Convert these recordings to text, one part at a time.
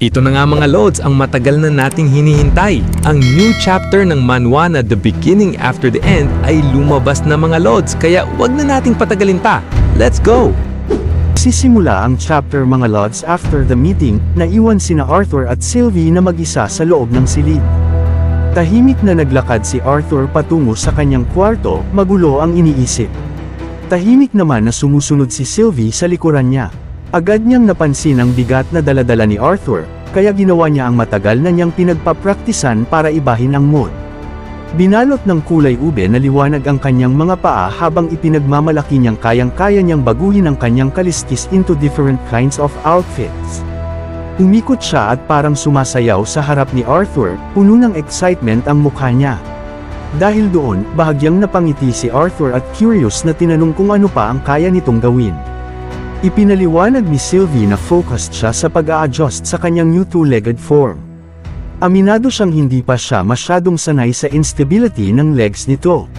Ito na nga mga lods ang matagal na nating hinihintay. Ang new chapter ng manhwa na The Beginning After the End ay lumabas na mga lods, kaya wag na nating patagalin pa. Let's go! Sisimula ang chapter mga lods after the meeting, naiwan sina Arthur at Sylvie na mag-isa sa loob ng silid. Tahimik na naglakad si Arthur patungo sa kanyang kwarto, magulo ang iniisip. Tahimik naman na sumusunod si Sylvie sa likuran niya. Agad niyang napansin ang bigat na daladala ni Arthur, kaya ginawa niya ang matagal na niyang pinagpapraktisan para ibahin ang mood. Binalot ng kulay ube na liwanag ang kanyang mga paa habang ipinagmamalaki niyang kayang-kaya niyang baguhin ang kanyang kaliskis into different kinds of outfits. Umikot siya at parang sumasayaw sa harap ni Arthur, puno ng excitement ang mukha niya. Dahil doon, bahagyang napangiti si Arthur at curious na tinanong kung ano pa ang kaya nitong gawin. Ipinaliwanag ni Sylvie na focused siya sa pag-a-adjust sa kanyang new two-legged form. Aminado siyang hindi pa siya masyadong sanay sa instability ng legs nito.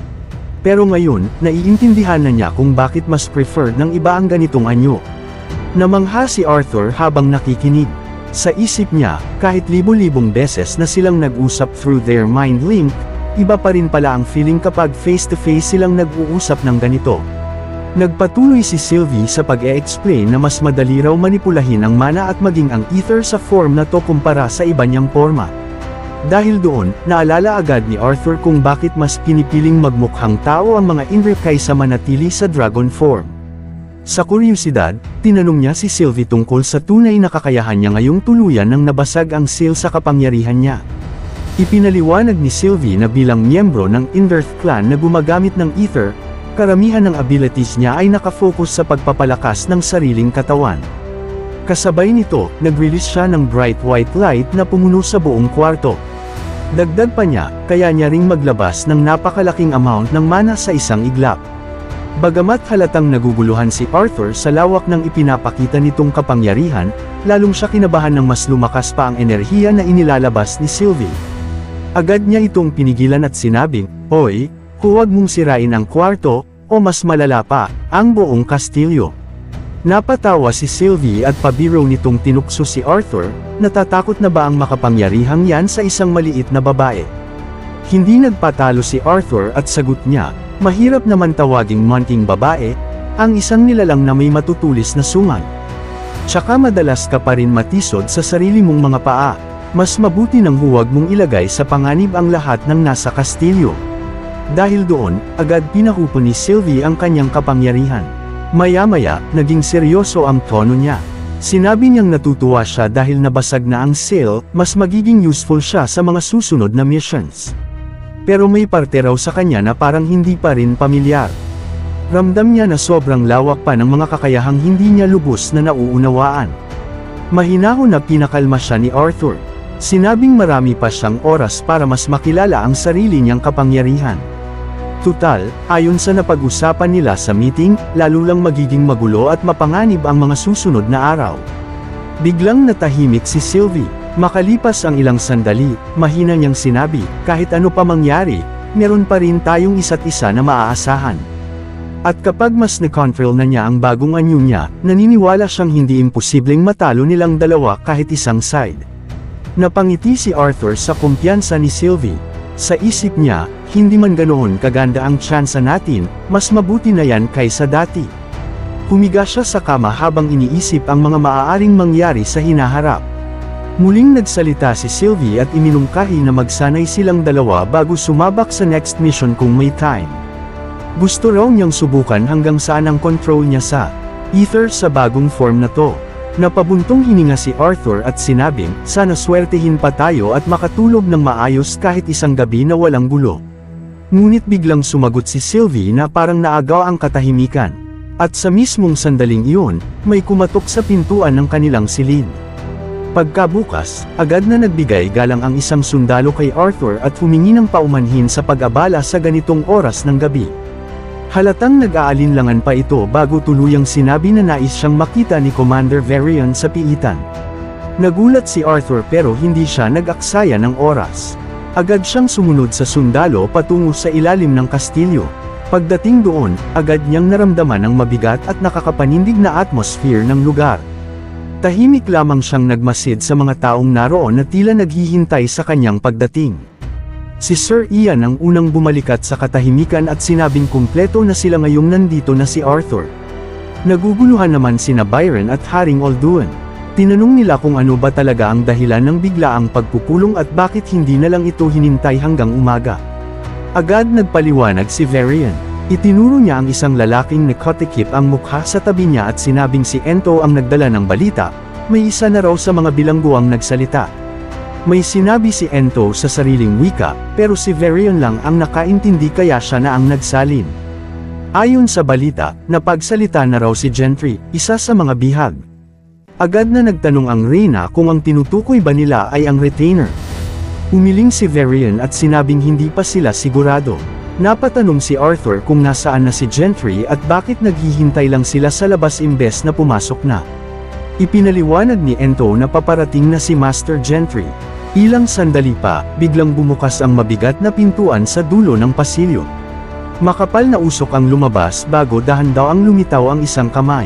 Pero ngayon, naiintindihan na niya kung bakit mas preferred ng iba ang ganitong anyo. Namangha si Arthur habang nakikinig. Sa isip niya, kahit libo-libong beses na silang nag-usap through their mind link, iba pa rin pala ang feeling kapag face-to-face silang nag-uusap ng ganito. Nagpatuloy si Sylvie sa pag-e-explain na mas madali raw manipulahin ang mana at maging ang ether sa form na to kumpara sa iba niyang forma. Dahil doon, naalala agad ni Arthur kung bakit mas pinipiling magmukhang tao ang mga Inri kaysa manatili sa dragon form. Sa kuryosidad, tinanong niya si Sylvie tungkol sa tunay na kakayahan niya ngayong tuluyan nang nabasag ang seal sa kapangyarihan niya. Ipinaliwanag ni Sylvie na bilang miyembro ng Inverth clan na gumagamit ng ether, karamihan ng abilities niya ay nakafocus sa pagpapalakas ng sariling katawan. Kasabay nito, nag-release siya ng bright white light na pumuno sa buong kwarto. Dagdag pa niya, kaya niya ring maglabas ng napakalaking amount ng mana sa isang iglap. Bagamat halatang naguguluhan si Arthur sa lawak ng ipinapakita nitong kapangyarihan, lalong siya kinabahan ng mas lumakas pa ang enerhiya na inilalabas ni Sylvie. Agad niya itong pinigilan at sinabing, "Hoy, huwag mong sirain ang kwarto, o mas malala pa, ang buong kastilyo." Napatawa si Sylvie at pabiro nitong tinukso si Arthur, natatakot na ba ang makapangyarihang yan sa isang maliit na babae? Hindi nagpatalo si Arthur at sagot niya, mahirap naman tawaging munting babae, ang isang nilalang na may matutulis na sungal. Tsaka madalas ka pa rin matisod sa sarili mong mga paa, mas mabuti nang huwag mong ilagay sa panganib ang lahat ng nasa kastilyo. Dahil doon, agad pinahupo ni Sylvie ang kanyang kapangyarihan. Maya-maya, naging seryoso ang tono niya. Sinabi niyang natutuwa siya dahil nabasag na ang seal, mas magiging useful siya sa mga susunod na missions. Pero may parte raw sa kanya na parang hindi pa rin pamilyar. Ramdam niya na sobrang lawak pa ng mga kakayahang hindi niya lubos na nauunawaan. Mahinahon na pinakalma siya ni Arthur. Sinabing marami pa siyang oras para mas makilala ang sarili niyang kapangyarihan. Tutal, ayon sa napag-usapan nila sa meeting, lalo lang magiging magulo at mapanganib ang mga susunod na araw. Biglang natahimik si Sylvie. Makalipas ang ilang sandali, mahina niyang sinabi, kahit ano pa mangyari, meron pa rin tayong isa't isa na maaasahan. At kapag mas na-control na niya ang bagong anyo niya, naniniwala siyang hindi imposibleng matalo nilang dalawa kahit isang side. Napangiti si Arthur sa kumpiyansa ni Sylvie. Sa isip niya, hindi man ganoon kaganda ang tsansa natin, mas mabuti na yan kaysa dati. Humiga siya sa kama habang iniisip ang mga maaaring mangyari sa hinaharap. Muling nagsalita si Sylvie at iminungkahi na magsanay silang dalawa bago sumabak sa next mission kung may time. Gusto raw niyang subukan hanggang saan ang control niya sa ether sa bagong form na to. Napabuntong hininga si Arthur at sinabing, sana swertehin pa tayo at makatulog ng maayos kahit isang gabi na walang gulo. Ngunit biglang sumagot si Sylvie na parang naagaw ang katahimikan. At sa mismong sandaling iyon, may kumatok sa pintuan ng kanilang silid. Pagkabukas, agad na nagbigay galang ang isang sundalo kay Arthur at humingi ng paumanhin sa pag-abala sa ganitong oras ng gabi. Halatang nag-aalinlangan pa ito bago tuluyang sinabi na nais siyang makita ni Commander Varian sa piitan. Nagulat si Arthur pero hindi siya nag-aksaya ng oras. Agad siyang sumunod sa sundalo patungo sa ilalim ng kastilyo. Pagdating doon, agad niyang naramdaman ang mabigat at nakakapanindig na atmosphere ng lugar. Tahimik lamang siyang nagmasid sa mga taong naroon na tila naghihintay sa kanyang pagdating. Si Sir Ian ang unang bumalikat sa katahimikan at sinabing kumpleto na sila ngayong nandito na si Arthur. Naguguluhan naman sina Byron at Haring Olduan. Tinanong nila kung ano ba talaga ang dahilan ng biglaang pagpupulong at bakit hindi na lang ito hinintay hanggang umaga. Agad nagpaliwanag si Varian. Itinuro niya ang isang lalaking nakatikip ang mukha sa tabi niya at sinabing si Ento ang nagdala ng balita. May isa na raw sa mga bilangguang nagsalita. May sinabi si Ento sa sariling wika, pero si Varian lang ang nakaintindi kaya siya na ang nagsalin. Ayon sa balita, napagsalita na raw si Gentry, isa sa mga bihag. Agad na nagtanong ang Reyna kung ang tinutukoy ba nila ay ang retainer. Umiling si Varian at sinabing hindi pa sila sigurado. Napatanong si Arthur kung nasaan na si Gentry at bakit naghihintay lang sila sa labas imbes na pumasok na. Ipinaliwanag ni Ento na paparating na si Master Gentry. Ilang sandali pa, biglang bumukas ang mabigat na pintuan sa dulo ng pasilyo. Makapal na usok ang lumabas bago dahan-daw ang lumitaw ang isang kamay.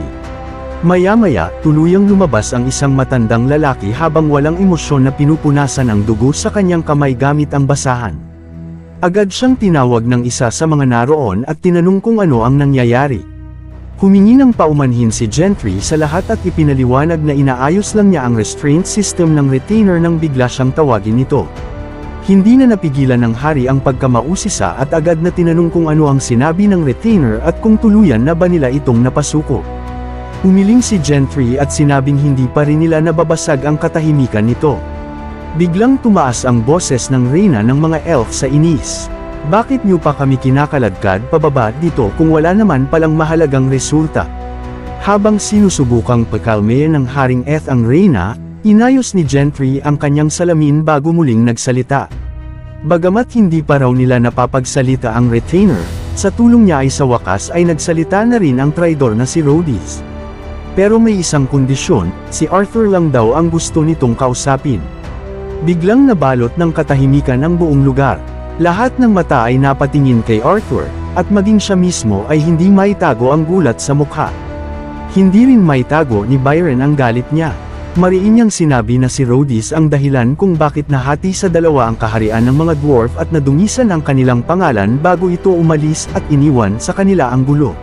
Maya-maya, tuluyang lumabas ang isang matandang lalaki habang walang emosyon na pinupunasan ang dugo sa kanyang kamay gamit ang basahan. Agad siyang tinawag ng isa sa mga naroon at tinanong kung ano ang nangyayari. Humingi ng paumanhin si Gentry sa lahat at ipinaliwanag na inaayos lang niya ang restraint system ng retainer nang bigla siyang tawagin ito. Hindi na napigilan ng hari ang pagkamausisa at agad na tinanong kung ano ang sinabi ng retainer at kung tuluyan na ba nila itong napasuko. Umiling si Gentry at sinabing hindi pa rin nila nababasag ang katahimikan nito. Biglang tumaas ang boses ng Reyna ng mga elf sa inis. Bakit niyo pa kami kinakaladkad pababa dito kung wala naman palang mahalagang resulta? Habang sinusubukang pakalmayan ng Haring Eth ang Reyna, inayos ni Gentry ang kanyang salamin bago muling nagsalita. Bagamat hindi pa raw nila napapagsalita ang retainer, sa tulong niya ay sa wakas ay nagsalita na rin ang traidor na si Rhodys. Pero may isang kondisyon, si Arthur lang daw ang gusto nitong kausapin. Biglang nabalot ng katahimikan ang buong lugar. Lahat ng mata ay napatingin kay Arthur, at maging siya mismo ay hindi maitago ang gulat sa mukha. Hindi rin maitago ni Byron ang galit niya. Mariin niyang sinabi na si Rhodys ang dahilan kung bakit nahati sa dalawa ang kaharian ng mga dwarf at nadungisan ang kanilang pangalan bago ito umalis at iniwan sa kanila ang gulo.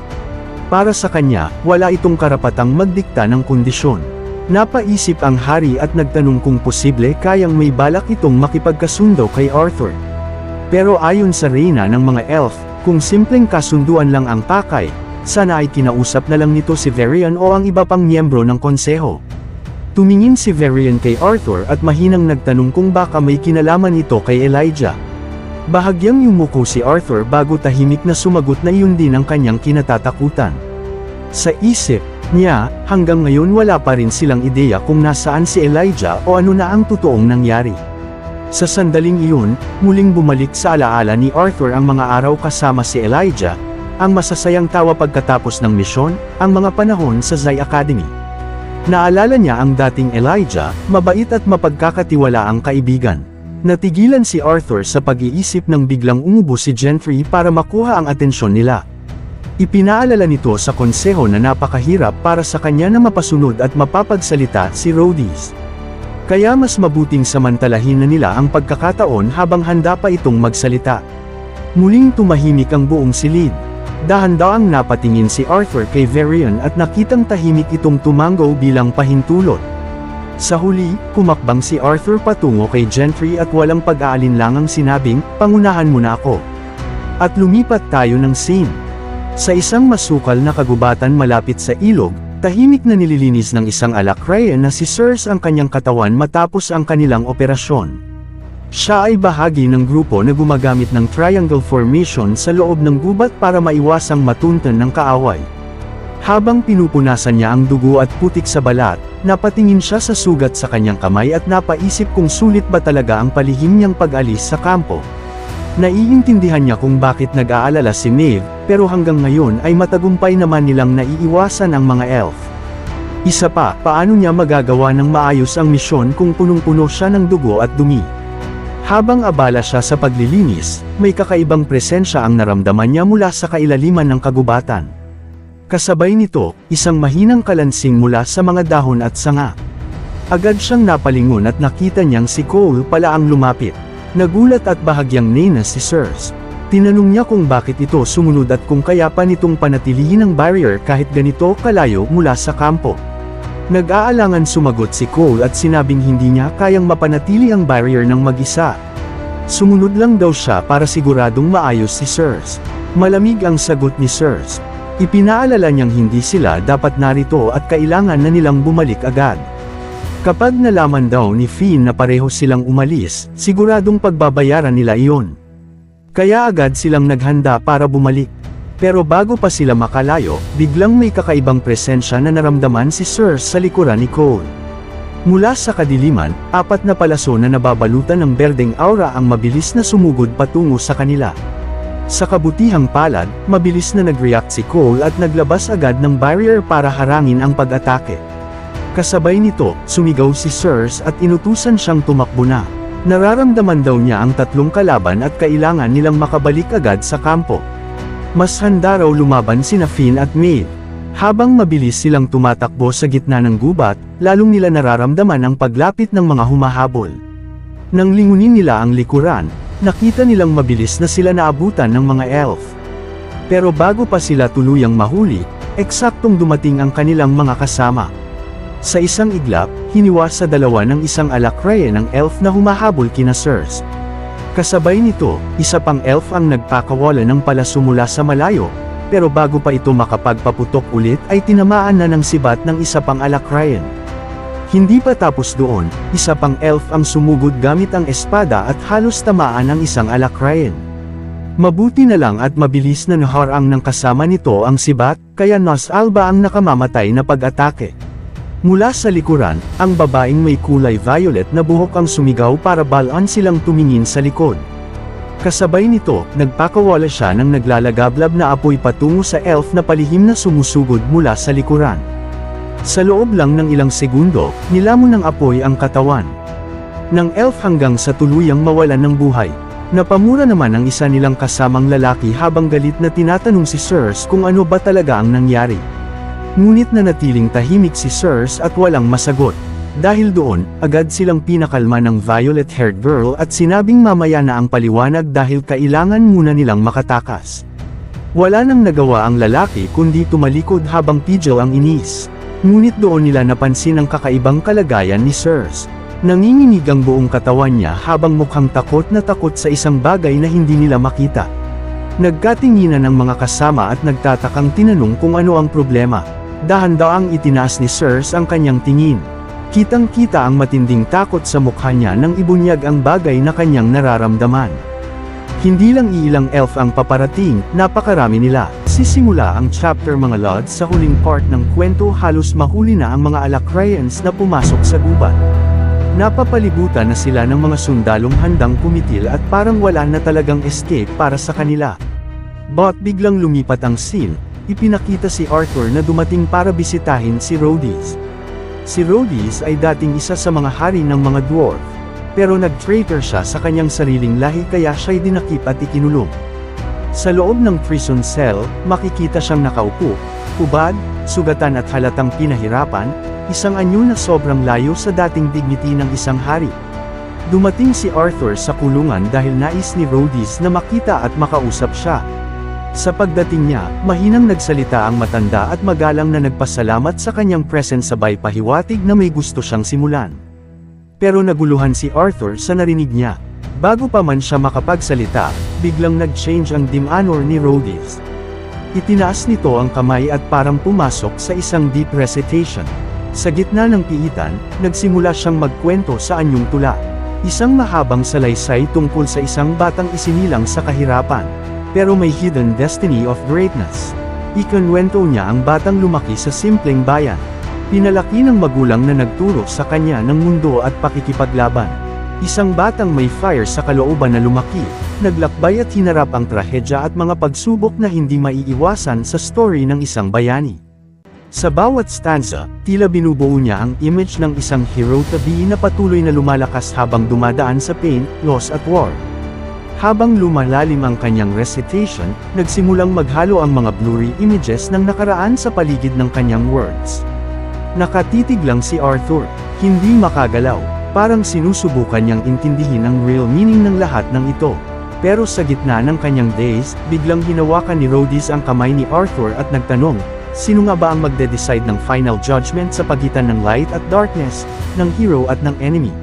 Para sa kanya, wala itong karapatang magdikta ng kondisyon. Napaisip ang hari at nagtanong kung posible kayang may balak itong makipagkasundo kay Arthur. Pero ayon sa Reyna ng mga elf, kung simpleng kasunduan lang ang pakay, sana ay kinausap na lang nito si Varian o ang iba pang miyembro ng konseho. Tumingin si Varian kay Arthur at mahinang nagtanong kung baka may kinalaman ito kay Elijah. Bahagyang yumuko si Arthur bago tahimik na sumagot na iyon din ang kanyang kinatatakutan. Sa isip niya, hanggang ngayon wala pa rin silang ideya kung nasaan si Elijah o ano na ang totoong nangyari. Sa sandaling iyon, muling bumalik sa alaala ni Arthur ang mga araw kasama si Elijah, ang masasayang tawa pagkatapos ng misyon, ang mga panahon sa Zai Academy. Naalala niya ang dating Elijah, mabait at mapagkakatiwalaang kaibigan. Natigilan si Arthur sa pag-iisip nang biglang umubo si Gentry para makuha ang atensyon nila. Ipinaalala nito sa konseho na napakahirap para sa kanya na mapasunod at mapapagsalita si Rhodys. Kaya mas mabuting samantalahin na nila ang pagkakataon habang handa pa itong magsalita. Muling tumahimik ang buong silid. Dahan-daang napatingin si Arthur kay Varian at nakitang tahimik itong tumango bilang pahintulot. Sa huli, kumakbang si Arthur patungo kay Gentry at walang pag-aalinlangang sinabing, "Pangunahan mo na ako." At lumipat tayo ng scene. Sa isang masukal na kagubatan malapit sa ilog, tahimik na nililinis ng isang alakrayan na si Sirs ang kanyang katawan matapos ang kanilang operasyon. Siya ay bahagi ng grupo na gumagamit ng triangle formation sa loob ng gubat para maiwasang matuntan ng kaaway. Habang pinupunasan niya ang dugo at putik sa balat, napatingin siya sa sugat sa kanyang kamay at napaisip kung sulit ba talaga ang palihim niyang pag-alis sa kampo. Naiintindihan niya kung bakit nag-aalala si Maeve, pero hanggang ngayon ay matagumpay naman nilang naiiwasan ang mga elf. Isa pa, paano niya magagawa ng maayos ang misyon kung punong-puno siya ng dugo at dumi? Habang abala siya sa paglilinis, may kakaibang presensya ang naramdaman niya mula sa kailaliman ng kagubatan. Kasabay nito, isang mahinang kalansing mula sa mga dahon at sanga. Agad siyang napalingon at nakita niyang si Cole pala ang lumapit. Nagulat at bahagyang nena si Cersei. Tinanong niya kung bakit ito sumunod at kung kaya pa nitong panatilihin ang barrier kahit ganito kalayo mula sa kampo. Nag-aalangan sumagot si Cole at sinabing hindi niya kayang mapanatili ang barrier ng mag-isa. Sumunod lang daw siya para siguradong maayos si Cersei. Malamig ang sagot ni Cersei. Ipinaalala niyang hindi sila dapat narito at kailangan na nilang bumalik agad. Kapag nalaman daw ni Finn na pareho silang umalis, siguradong pagbabayaran nila iyon. Kaya agad silang naghanda para bumalik. Pero bago pa sila makalayo, biglang may kakaibang presensya na naramdaman si Cersei sa likuran ni Cole. Mula sa kadiliman, 4 na palaso na nababalutan ng berdeng aura ang mabilis na sumugod patungo sa kanila. Sa kabutihang palad, mabilis na nag-react si Cole at naglabas agad ng barrier para harangin ang pag-atake. Kasabay nito, sumigaw si Cersei at inutusan siyang tumakbo na. Nararamdaman daw niya ang 3 kalaban at kailangan nilang makabalik agad sa kampo. Mas handa raw lumaban sina Finn at Maeve. Habang mabilis silang tumatakbo sa gitna ng gubat, lalong nila nararamdaman ang paglapit ng mga humahabol. Nang lingunin nila ang likuran, nakita nilang mabilis na sila naabutan ng mga elf. Pero bago pa sila tuluyang mahuli, eksaktong dumating ang kanilang mga kasama. Sa isang iglap, hiniwas sa dalawa ng isang alakraye ng elf na humahabol kina Cersei. Kasabay nito, isa pang elf ang nagpakawala ng palaso mula sa malayo, pero bago pa ito makapagpaputok ulit ay tinamaan na ng sibat ng isa pang alakrayan. Hindi pa tapos doon, isa pang elf ang sumugod gamit ang espada at halos tamaan ang isang alakrayan. Mabuti na lang at mabilis na naharang ng kasama nito ang sibat, kaya Nas Alba ang nakamamatay na pag-atake. Mula sa likuran, ang babaeng may kulay violet na buhok ang sumigaw para balaan silang tumingin sa likod. Kasabay nito, nagpakawala siya ng naglalagablab na apoy patungo sa elf na palihim na sumusugod mula sa likuran. Sa loob lang ng ilang segundo, nilamon ng apoy ang katawan ng elf hanggang sa tuluyang mawalan ng buhay. Napamura naman ang isa nilang kasamang lalaki habang galit na tinatanong si Cersei kung ano ba talaga ang nangyari. Ngunit nanatiling tahimik si Cersei at walang masagot. Dahil doon, agad silang pinakalma ng violet-haired girl at sinabing mamaya na ang paliwanag dahil kailangan muna nilang makatakas. Wala nang nagawa ang lalaki kundi tumalikod habang pidyo ang inis. Ngunit doon nila napansin ang kakaibang kalagayan ni Cersei. Nanginginig ang buong katawan niya habang mukhang takot na takot sa isang bagay na hindi nila makita. Nagkatinginan ang mga kasama at nagtatakang tinanong kung ano ang problema. Dahan-daang itinaas ni Cersei ang kanyang tingin. Kitang-kita ang matinding takot sa mukha niya nang ibunyag ang bagay na kanyang nararamdaman. Hindi lang iilang elf ang paparating, napakarami nila. Sisimula ang chapter mga lods sa huling part ng kwento halos mahuli na ang mga alakrayans na pumasok sa gubat. Napapalibutan na sila ng mga sundalong handang pumitil at parang wala na talagang escape para sa kanila. But biglang lumipat ang scene, ipinakita si Arthur na dumating para bisitahin si Rhodys. Si Rhodys ay dating isa sa mga hari ng mga dwarf, pero nag-traitor siya sa kanyang sariling lahi kaya siya'y dinakip at ikinulong. Sa loob ng prison cell, makikita siyang nakaupo, hubad, sugatan at halatang pinahirapan, isang anyo na sobrang layo sa dating dignity ng isang hari. Dumating si Arthur sa kulungan dahil nais ni Rhodys na makita at makausap siya. Sa pagdating niya, mahinang nagsalita ang matanda at magalang na nagpasalamat sa kanyang presence sabay pahiwatig na may gusto siyang simulan. Pero naguluhan si Arthur sa narinig niya. Bago pa man siya makapagsalita, biglang nag-change ang demeanor ni Rhodys. Itinaas nito ang kamay at parang pumasok sa isang deep recitation. Sa gitna ng piitan, nagsimula siyang magkwento sa anyong tula. Isang mahabang salaysay tungkol sa isang batang isinilang sa kahirapan, pero may hidden destiny of greatness. Ikinwento niya ang batang lumaki sa simpleng bayan. Pinalaki ng magulang na nagturo sa kanya ng mundo at pakikipaglaban. Isang batang may fire sa kalooban na lumaki, naglakbay at hinarap ang trahedya at mga pagsubok na hindi maiiwasan sa story ng isang bayani. Sa bawat stanza, tila binubuo niya ang image ng isang hero to be na patuloy na lumalakas habang dumadaan sa pain, loss at war. Habang lumalalim ang kanyang recitation, nagsimulang maghalo ang mga blurry images ng nakaraan sa paligid ng kanyang words. Nakatitig lang si Arthur, hindi makagalaw, parang sinusubukan niyang intindihin ang real meaning ng lahat ng ito. Pero sa gitna ng kanyang daze, biglang hinawakan ni Rhodys ang kamay ni Arthur at nagtanong, sino nga ba ang magde-decide ng final judgment sa pagitan ng light at darkness, ng hero at ng enemy?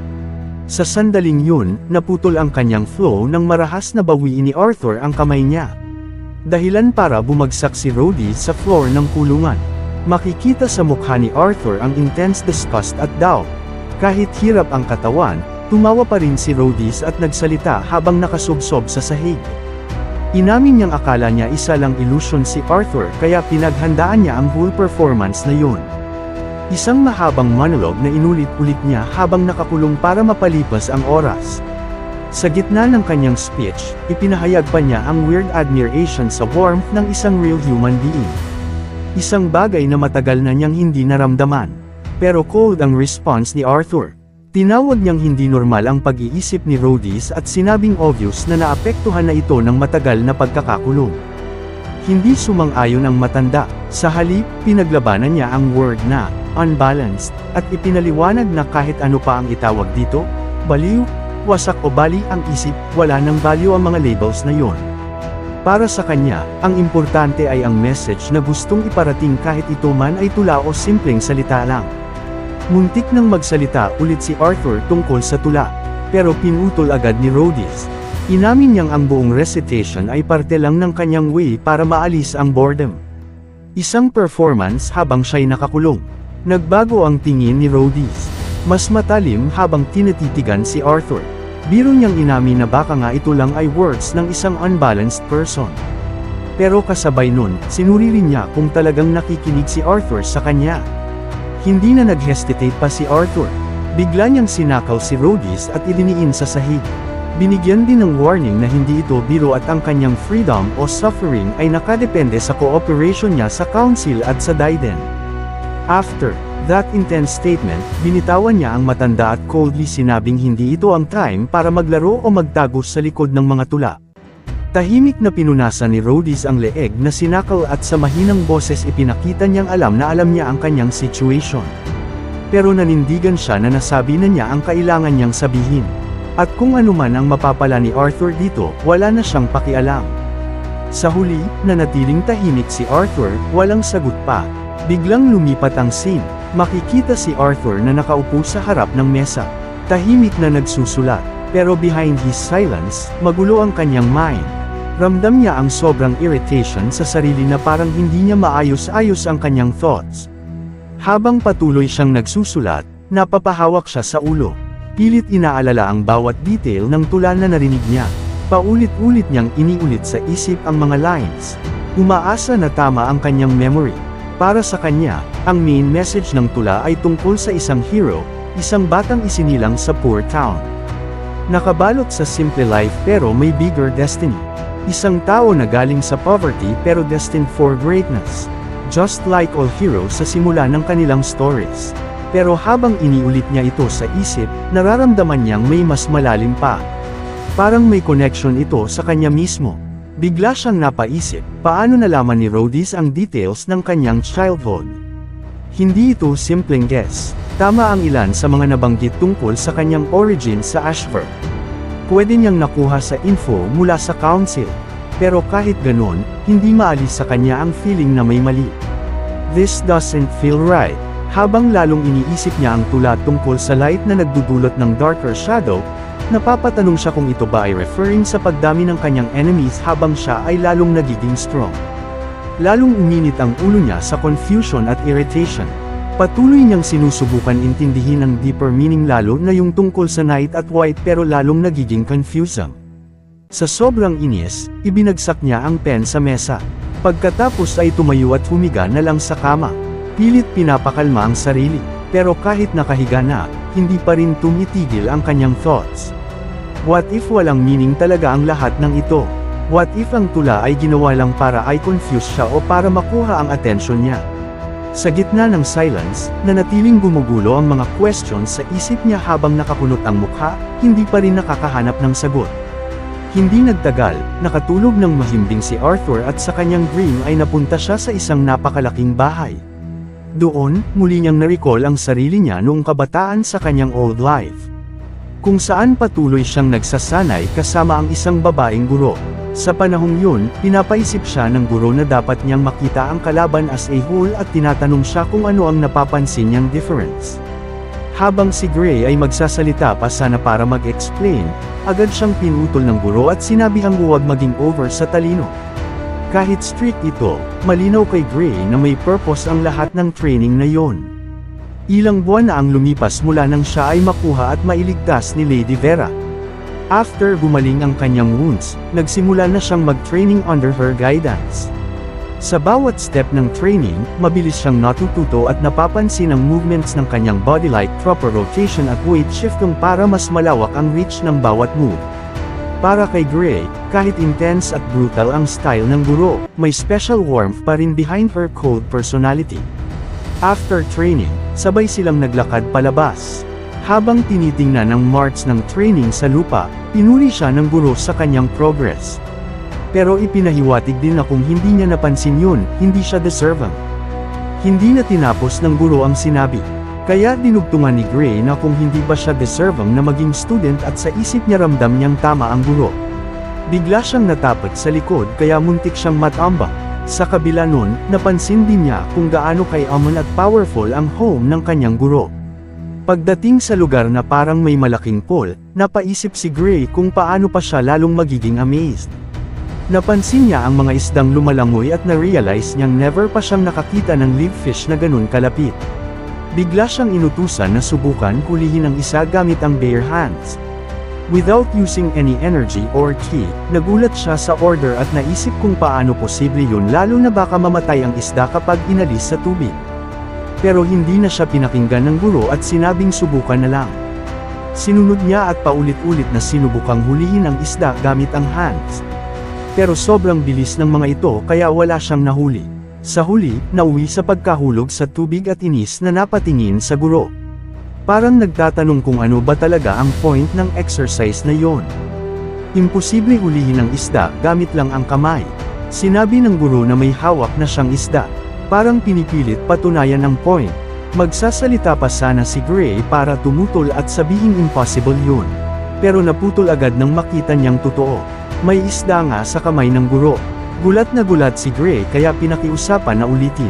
Sa sandaling yun, naputol ang kanyang flow nang marahas na bawiin ni Arthur ang kamay niya. Dahilan para bumagsak si Rhodys sa floor ng kulungan. Makikita sa mukha ni Arthur ang intense disgust at doubt. Kahit hirap ang katawan, tumawa pa rin si Rhodys at nagsalita habang nakasubsob sa sahig. Inamin niyang akala niya isa lang illusion si Arthur kaya pinaghandaan niya ang whole performance na yun. Isang mahabang monologue na inulit-ulit niya habang nakakulong para mapalipas ang oras. Sa gitna ng kanyang speech, ipinahayag pa niya ang weird admiration sa warmth ng isang real human being. Isang bagay na matagal na niyang hindi naramdaman. Pero cold ang response ni Arthur. Tinawag niyang hindi normal ang pag-iisip ni Rhodys at sinabing obvious na naapektuhan na ito ng matagal na pagkakakulong. Hindi sumang-ayon ang matanda, sa halip, pinaglabanan niya ang word na unbalanced, at ipinaliwanag na kahit ano pa ang itawag dito, baliw, wasak o bali ang isip, wala nang value ang mga labels na yon. Para sa kanya, ang importante ay ang message na gustong iparating kahit ito man ay tula o simpleng salita lang. Muntik nang magsalita ulit si Arthur tungkol sa tula, pero pinutol agad ni Rhodys. Inamin niyang ang buong recitation ay parte lang ng kanyang way para maalis ang boredom. Isang performance habang siya'y nakakulong. Nagbago ang tingin ni Rhodys. Mas matalim habang tinatitigan si Arthur. Biro niyang inamin na baka nga ito lang ay words ng isang unbalanced person. Pero kasabay nun, sinuri rin niya kung talagang nakikinig si Arthur sa kanya. Hindi na nag-hesitate pa si Arthur. Bigla niyang sinakaw si Rhodys at idiniin sa sahig. Binigyan din ng warning na hindi ito biro at ang kanyang freedom o suffering ay nakadepende sa cooperation niya sa council at sa Daiden. After that intense statement, binitawan niya ang matanda at coldly sinabing hindi ito ang time para maglaro o magtagos sa likod ng mga tula. Tahimik na pinunasan ni Rhodys ang leeg na sinakaw at sa mahinang boses ipinakita niyang alam niya ang kanyang situation. Pero nanindigan siya na nasabi na niya ang kailangan niyang sabihin. At kung ano man ang mapapala ni Arthur dito, wala na siyang pakialam. Sa huli, nanatiling tahimik si Arthur, walang sagot pa. Biglang lumipat ang scene. Makikita si Arthur na nakaupo sa harap ng mesa. Tahimik na nagsusulat, pero behind his silence, magulo ang kanyang mind. Ramdam niya ang sobrang irritation sa sarili na parang hindi niya maayos-ayos ang kanyang thoughts. Habang patuloy siyang nagsusulat, napapahawak siya sa ulo. Pilit inaalala ang bawat detail ng tula na narinig niya. Paulit-ulit niyang iniulit sa isip ang mga lines. Umaasa na tama ang kanyang memory. Para sa kanya, ang main message ng tula ay tungkol sa isang hero, isang batang isinilang sa poor town. Nakabalot sa simple life pero may bigger destiny. Isang tao na galing sa poverty pero destined for greatness. Just like all heroes sa simula ng kanilang stories. Pero habang iniulit niya ito sa isip, nararamdaman niyang may mas malalim pa. Parang may connection ito sa kanya mismo. Bigla siyang napaisip, paano nalaman ni Rhodys ang details ng kanyang childhood? Hindi ito simpleng guess. Tama ang ilan sa mga nabanggit tungkol sa kanyang origin sa Ashford. Pwede niyang nakuha sa info mula sa council. Pero kahit ganon, hindi maalis sa kanya ang feeling na may mali. This doesn't feel right. Habang lalong iniisip niya ang tula tungkol sa light na nagdudulot ng darker shadow, napapatanong siya kung ito ba ay referring sa pagdami ng kanyang enemies habang siya ay lalong nagiging strong. Lalong uminit ang ulo niya sa confusion at irritation. Patuloy niyang sinusubukan intindihin ang deeper meaning lalo na yung tungkol sa night at white pero lalong nagiging confusing. Sa sobrang inis, ibinagsak niya ang pen sa mesa. Pagkatapos ay tumayo at humiga na lang sa kama. Pilit pinapakalma ang sarili, pero kahit nakahiga na, hindi pa rin tumitigil ang kanyang thoughts. What if walang meaning talaga ang lahat ng ito? What if ang tula ay ginawa lang para ay confuse siya o para makuha ang atensyon niya? Sa gitna ng silence, nanatiling gumugulo ang mga questions sa isip niya habang nakakunot ang mukha, hindi pa rin nakakahanap ng sagot. Hindi nagtagal, nakatulog ng mahimbing si Arthur at sa kanyang dream ay napunta siya sa isang napakalaking bahay. Doon, muli niyang na-recall ang sarili niya noong kabataan sa kanyang old life. Kung saan patuloy siyang nagsasanay kasama ang isang babaeng guro. Sa panahong yun, pinapaisip siya ng guro na dapat niyang makita ang kalaban as a whole at tinatanong siya kung ano ang napapansin niyang difference. Habang si Gray ay magsasalita pa sana para mag-explain, agad siyang pinutol ng guro at sinabihang huwag maging over sa talino. Kahit strict ito, malinaw kay Gray na may purpose ang lahat ng training na yon. Ilang buwan na ang lumipas mula nang siya ay makuha at mailigtas ni Lady Vera. After gumaling ang kanyang wounds, nagsimula na siyang mag-training under her guidance. Sa bawat step ng training, mabilis siyang natututo at napapansin ang movements ng kanyang body like proper rotation at weight shifting para mas malawak ang reach ng bawat move. Para kay Gray, kahit intense at brutal ang style ng guro, may special warmth pa rin behind her cold personality. After training, sabay silang naglakad palabas. Habang tinitingnan ang marks ng training sa lupa, pinuri siya ng guro sa kanyang progress. Pero ipinahiwatig din na kung hindi niya napansin yun, hindi siya deserving. Hindi na tinapos ng guro ang sinabi. Kaya dinugtungan ni Gray na kung hindi ba siya deserving na maging student at sa isip niya ramdam niyang tama ang guro. Bigla siyang natapot sa likod kaya muntik siyang matambak. Sa kabila nun, napansin din niya kung gaano kayaman at powerful ang home ng kanyang guro. Pagdating sa lugar na parang may malaking pool, napaisip si Gray kung paano pa siya lalong magiging amazed. Napansin niya ang mga isdang lumalangoy at na-realize niyang never pa siyang nakakita ng live fish na ganun kalapit. Bigla siyang inutusan na subukan hulihin ang isa gamit ang bare hands. Without using any energy or ki, nagulat siya sa order at naisip kung paano posible yun lalo na baka mamatay ang isda kapag inalis sa tubig. Pero hindi na siya pinakinggan ng guro at sinabing subukan na lang. Sinunod niya at paulit-ulit na sinubukang hulihin ang isda gamit ang hands. Pero sobrang bilis ng mga ito kaya wala siyang nahuli. Sa huli, nauwi sa pagkahulog sa tubig at inis na napatingin sa guro. Parang nagtatanong kung ano ba talaga ang point ng exercise na yon. Imposible hulihin ang isda gamit lang ang kamay. Sinabi ng guro na may hawak na siyang isda. Parang pinipilit patunayan ang point. Magsasalita pa sana si Gray para tumutol at sabihing impossible yun. Pero naputol agad nang makita niyang totoo. May isda nga sa kamay ng guro. Gulat na gulat si Gray kaya pinakiusapan na ulitin.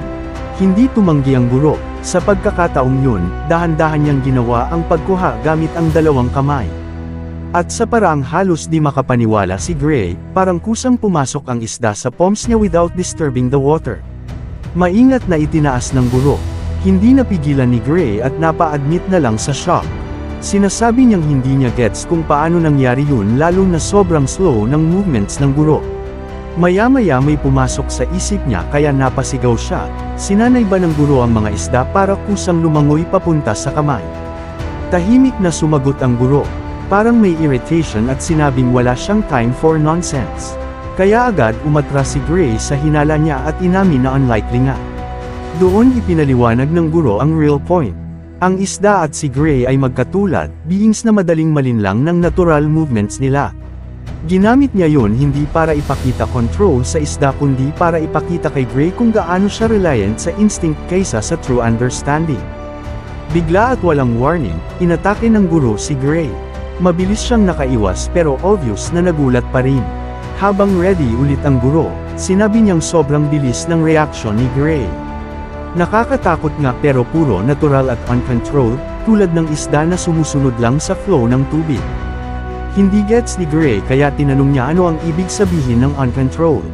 Hindi tumanggi ang guro. Sa pagkakataong yun, dahan-dahan niyang ginawa ang pagkuha gamit ang dalawang kamay. At sa paraang halos di makapaniwala si Gray, parang kusang pumasok ang isda sa palms niya without disturbing the water. Maingat na itinaas ng guro. Hindi napigilan ni Gray at napa-admit na lang sa shock. Sinasabi niyang hindi niya gets kung paano nangyari yun lalo na sobrang slow ng movements ng guro. Maya-maya may pumasok sa isip niya kaya napasigaw siya. Sinanay ba ng guro ang mga isda para kusang lumangoy papunta sa kamay? Tahimik na sumagot ang guro. Parang may irritation at sinabing wala siyang time for nonsense. Kaya agad umatras si Gray sa hinala niya at inamin na unlikely nga. Doon ipinaliwanag ng guro ang real point. Ang isda at si Gray ay magkatulad, beings na madaling malinlang ng natural movements nila. Ginamit niya yun hindi para ipakita control sa isda kundi para ipakita kay Gray kung gaano siya reliant sa instinct kaysa sa true understanding. Bigla at walang warning, inatake ng guro si Gray. Mabilis siyang nakaiwas pero obvious na nagulat pa rin. Habang ready ulit ang guro, sinabi niyang sobrang bilis ng reaction ni Gray. Nakakatakot nga pero puro natural at uncontrolled, tulad ng isda na sumusunod lang sa flow ng tubig. Hindi gets ni Gray kaya tinanong niya ano ang ibig sabihin ng uncontrolled.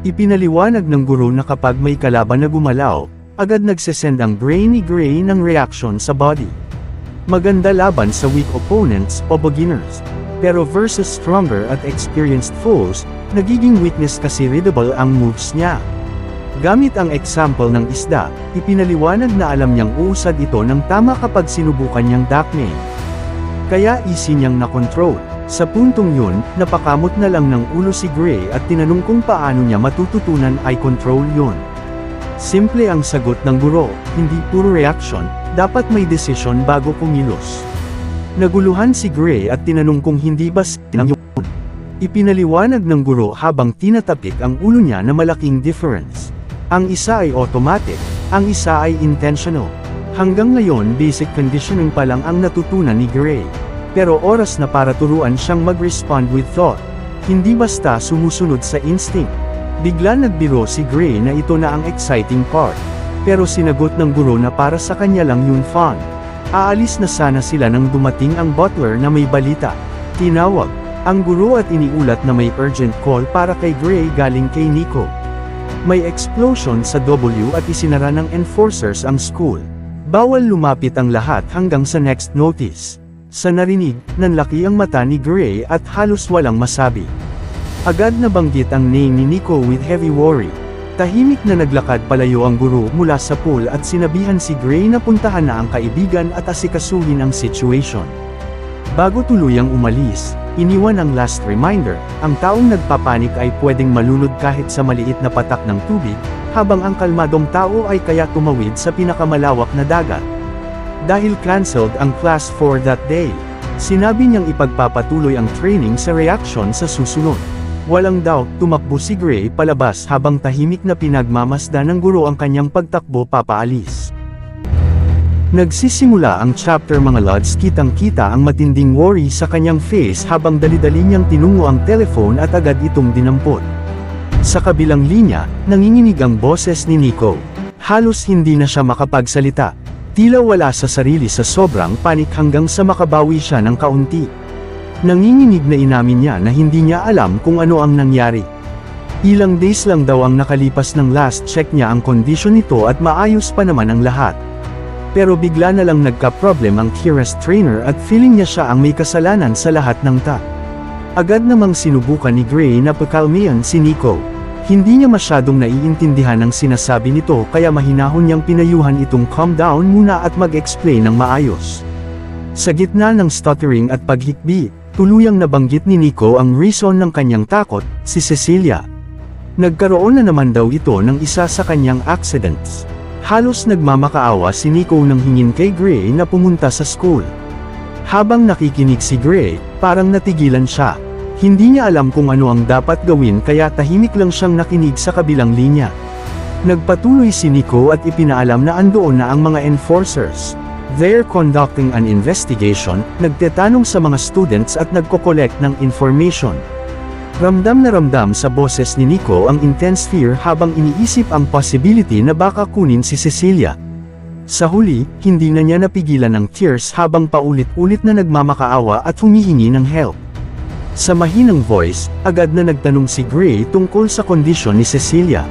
Ipinaliwanag ng guro na kapag may kalaban na gumalaw, agad nagsesend ang brain ni Gray ng reaction sa body. Maganda laban sa weak opponents o beginners. Pero versus stronger at experienced foes, nagiging weakness kasi readable ang moves niya. Gamit ang example ng isda, ipinaliwanag na alam niyang uusad ito ng tama kapag sinubukan niyang duckmain. Kaya easy niyang na-control. Sa puntong yun, napakamot na lang ng ulo si Gray at tinanong kung paano niya matututunan eye control yun. Simple ang sagot ng guro, hindi puro reaction, dapat may decision bago kumilos. Naguluhan si Gray at tinanong kung hindi ba sinang yun. Ipinaliwanag ng guro habang tinatapik ang ulo niya na malaking difference. Ang isa ay automatic, ang isa ay intentional. Hanggang ngayon basic conditioning pa lang ang natutunan ni Gray. Pero oras na para turuan siyang mag-respond with thought. Hindi basta sumusunod sa instinct. Bigla nagbiro si Gray na ito na ang exciting part. Pero sinagot ng guro na para sa kanya lang yun fun. Aalis na sana sila nang dumating ang butler na may balita. Tinawag ang guro at iniulat na may urgent call para kay Gray galing kay Nico. May explosion sa W at isinara ng enforcers ang school. Bawal lumapit ang lahat hanggang sa next notice. Sa narinig, nanlaki ang mata ni Gray at halos walang masabi. Agad na banggit ang name ni Nico with heavy worry. Tahimik na naglakad palayo ang guro mula sa pool at sinabihan si Gray na puntahan na ang kaibigan at asikasuhin ang situation. Bago tuluyang umalis, iniwan ang last reminder, ang taong nagpapanik ay pwedeng malunod kahit sa maliit na patak ng tubig, habang ang kalmadong tao ay kaya tumawid sa pinakamalawak na dagat. Dahil cancelled ang class for that day, sinabi niyang ipagpapatuloy ang training sa reaction sa susunod. Walang doubt, tumakbo si Gray palabas habang tahimik na pinagmamasdan ng guro ang kanyang pagtakbo papaalis. Nagsisimula ang chapter mga lods, kitang-kita ang matinding worry sa kanyang face habang dali-dali niyang tinungo ang telephone at agad itong dinampot. Sa kabilang linya, nanginginig ang boses ni Nico. Halos hindi na siya makapagsalita. Tila wala sa sarili sa sobrang panik hanggang sa makabawi siya ng kaunti. Nanginginig na inamin niya na hindi niya alam kung ano ang nangyari. Ilang days lang daw ang nakalipas ng last check niya ang kondisyon nito at maayos pa naman ang lahat. Pero bigla na lang nagka-problem ang Kira's trainer at feeling niya siya ang may kasalanan sa lahat ng Agad namang sinubukan ni Gray na pakalmihan si Nico. Hindi niya masyadong naiintindihan ang sinasabi nito kaya mahinahon niyang pinayuhan itong calm down muna at mag-explain ng maayos. Sa gitna ng stuttering at paghikbi, tuluyang nabanggit ni Nico ang reason ng kanyang takot, si Cecilia. Nagkaroon na naman daw ito ng isa sa kanyang accidents. Halos nagmamakaawa si Nico nang hingin kay Gray na pumunta sa school. Habang nakikinig si Gray, parang natigilan siya. Hindi niya alam kung ano ang dapat gawin kaya tahimik lang siyang nakinig sa kabilang linya. Nagpatuloy si Nico at ipinaalam na andoon na ang mga enforcers. They're conducting an investigation, nagtetanong sa mga students at nagko-collect ng information. Ramdam na ramdam sa boses ni Nico ang intense fear habang iniisip ang possibility na baka kunin si Cecilia. Sa huli, hindi na niya napigilan ng tears habang paulit-ulit na nagmamakaawa at humihingi ng help. Sa mahinang voice, agad na nagtanong si Gray tungkol sa kondisyon ni Cecilia.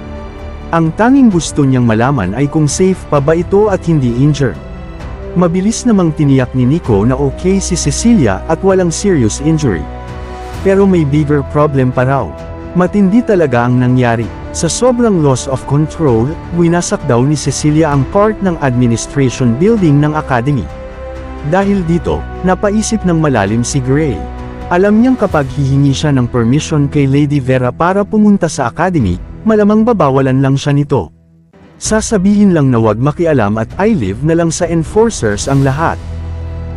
Ang tanging gusto niyang malaman ay kung safe pa ba ito at hindi injured. Mabilis namang tiniyak ni Nico na okay si Cecilia at walang serious injury. Pero may bigger problem pa raw. Matindi talaga ang nangyari. Sa sobrang loss of control, winasak daw ni Cecilia ang part ng administration building ng academy. Dahil dito, napaisip ng malalim si Gray. Alam niyang kapag hihingi siya ng permission kay Lady Vera para pumunta sa academy, malamang babawalan lang siya nito. Sasabihin lang na wag makialam at I live na lang sa enforcers ang lahat.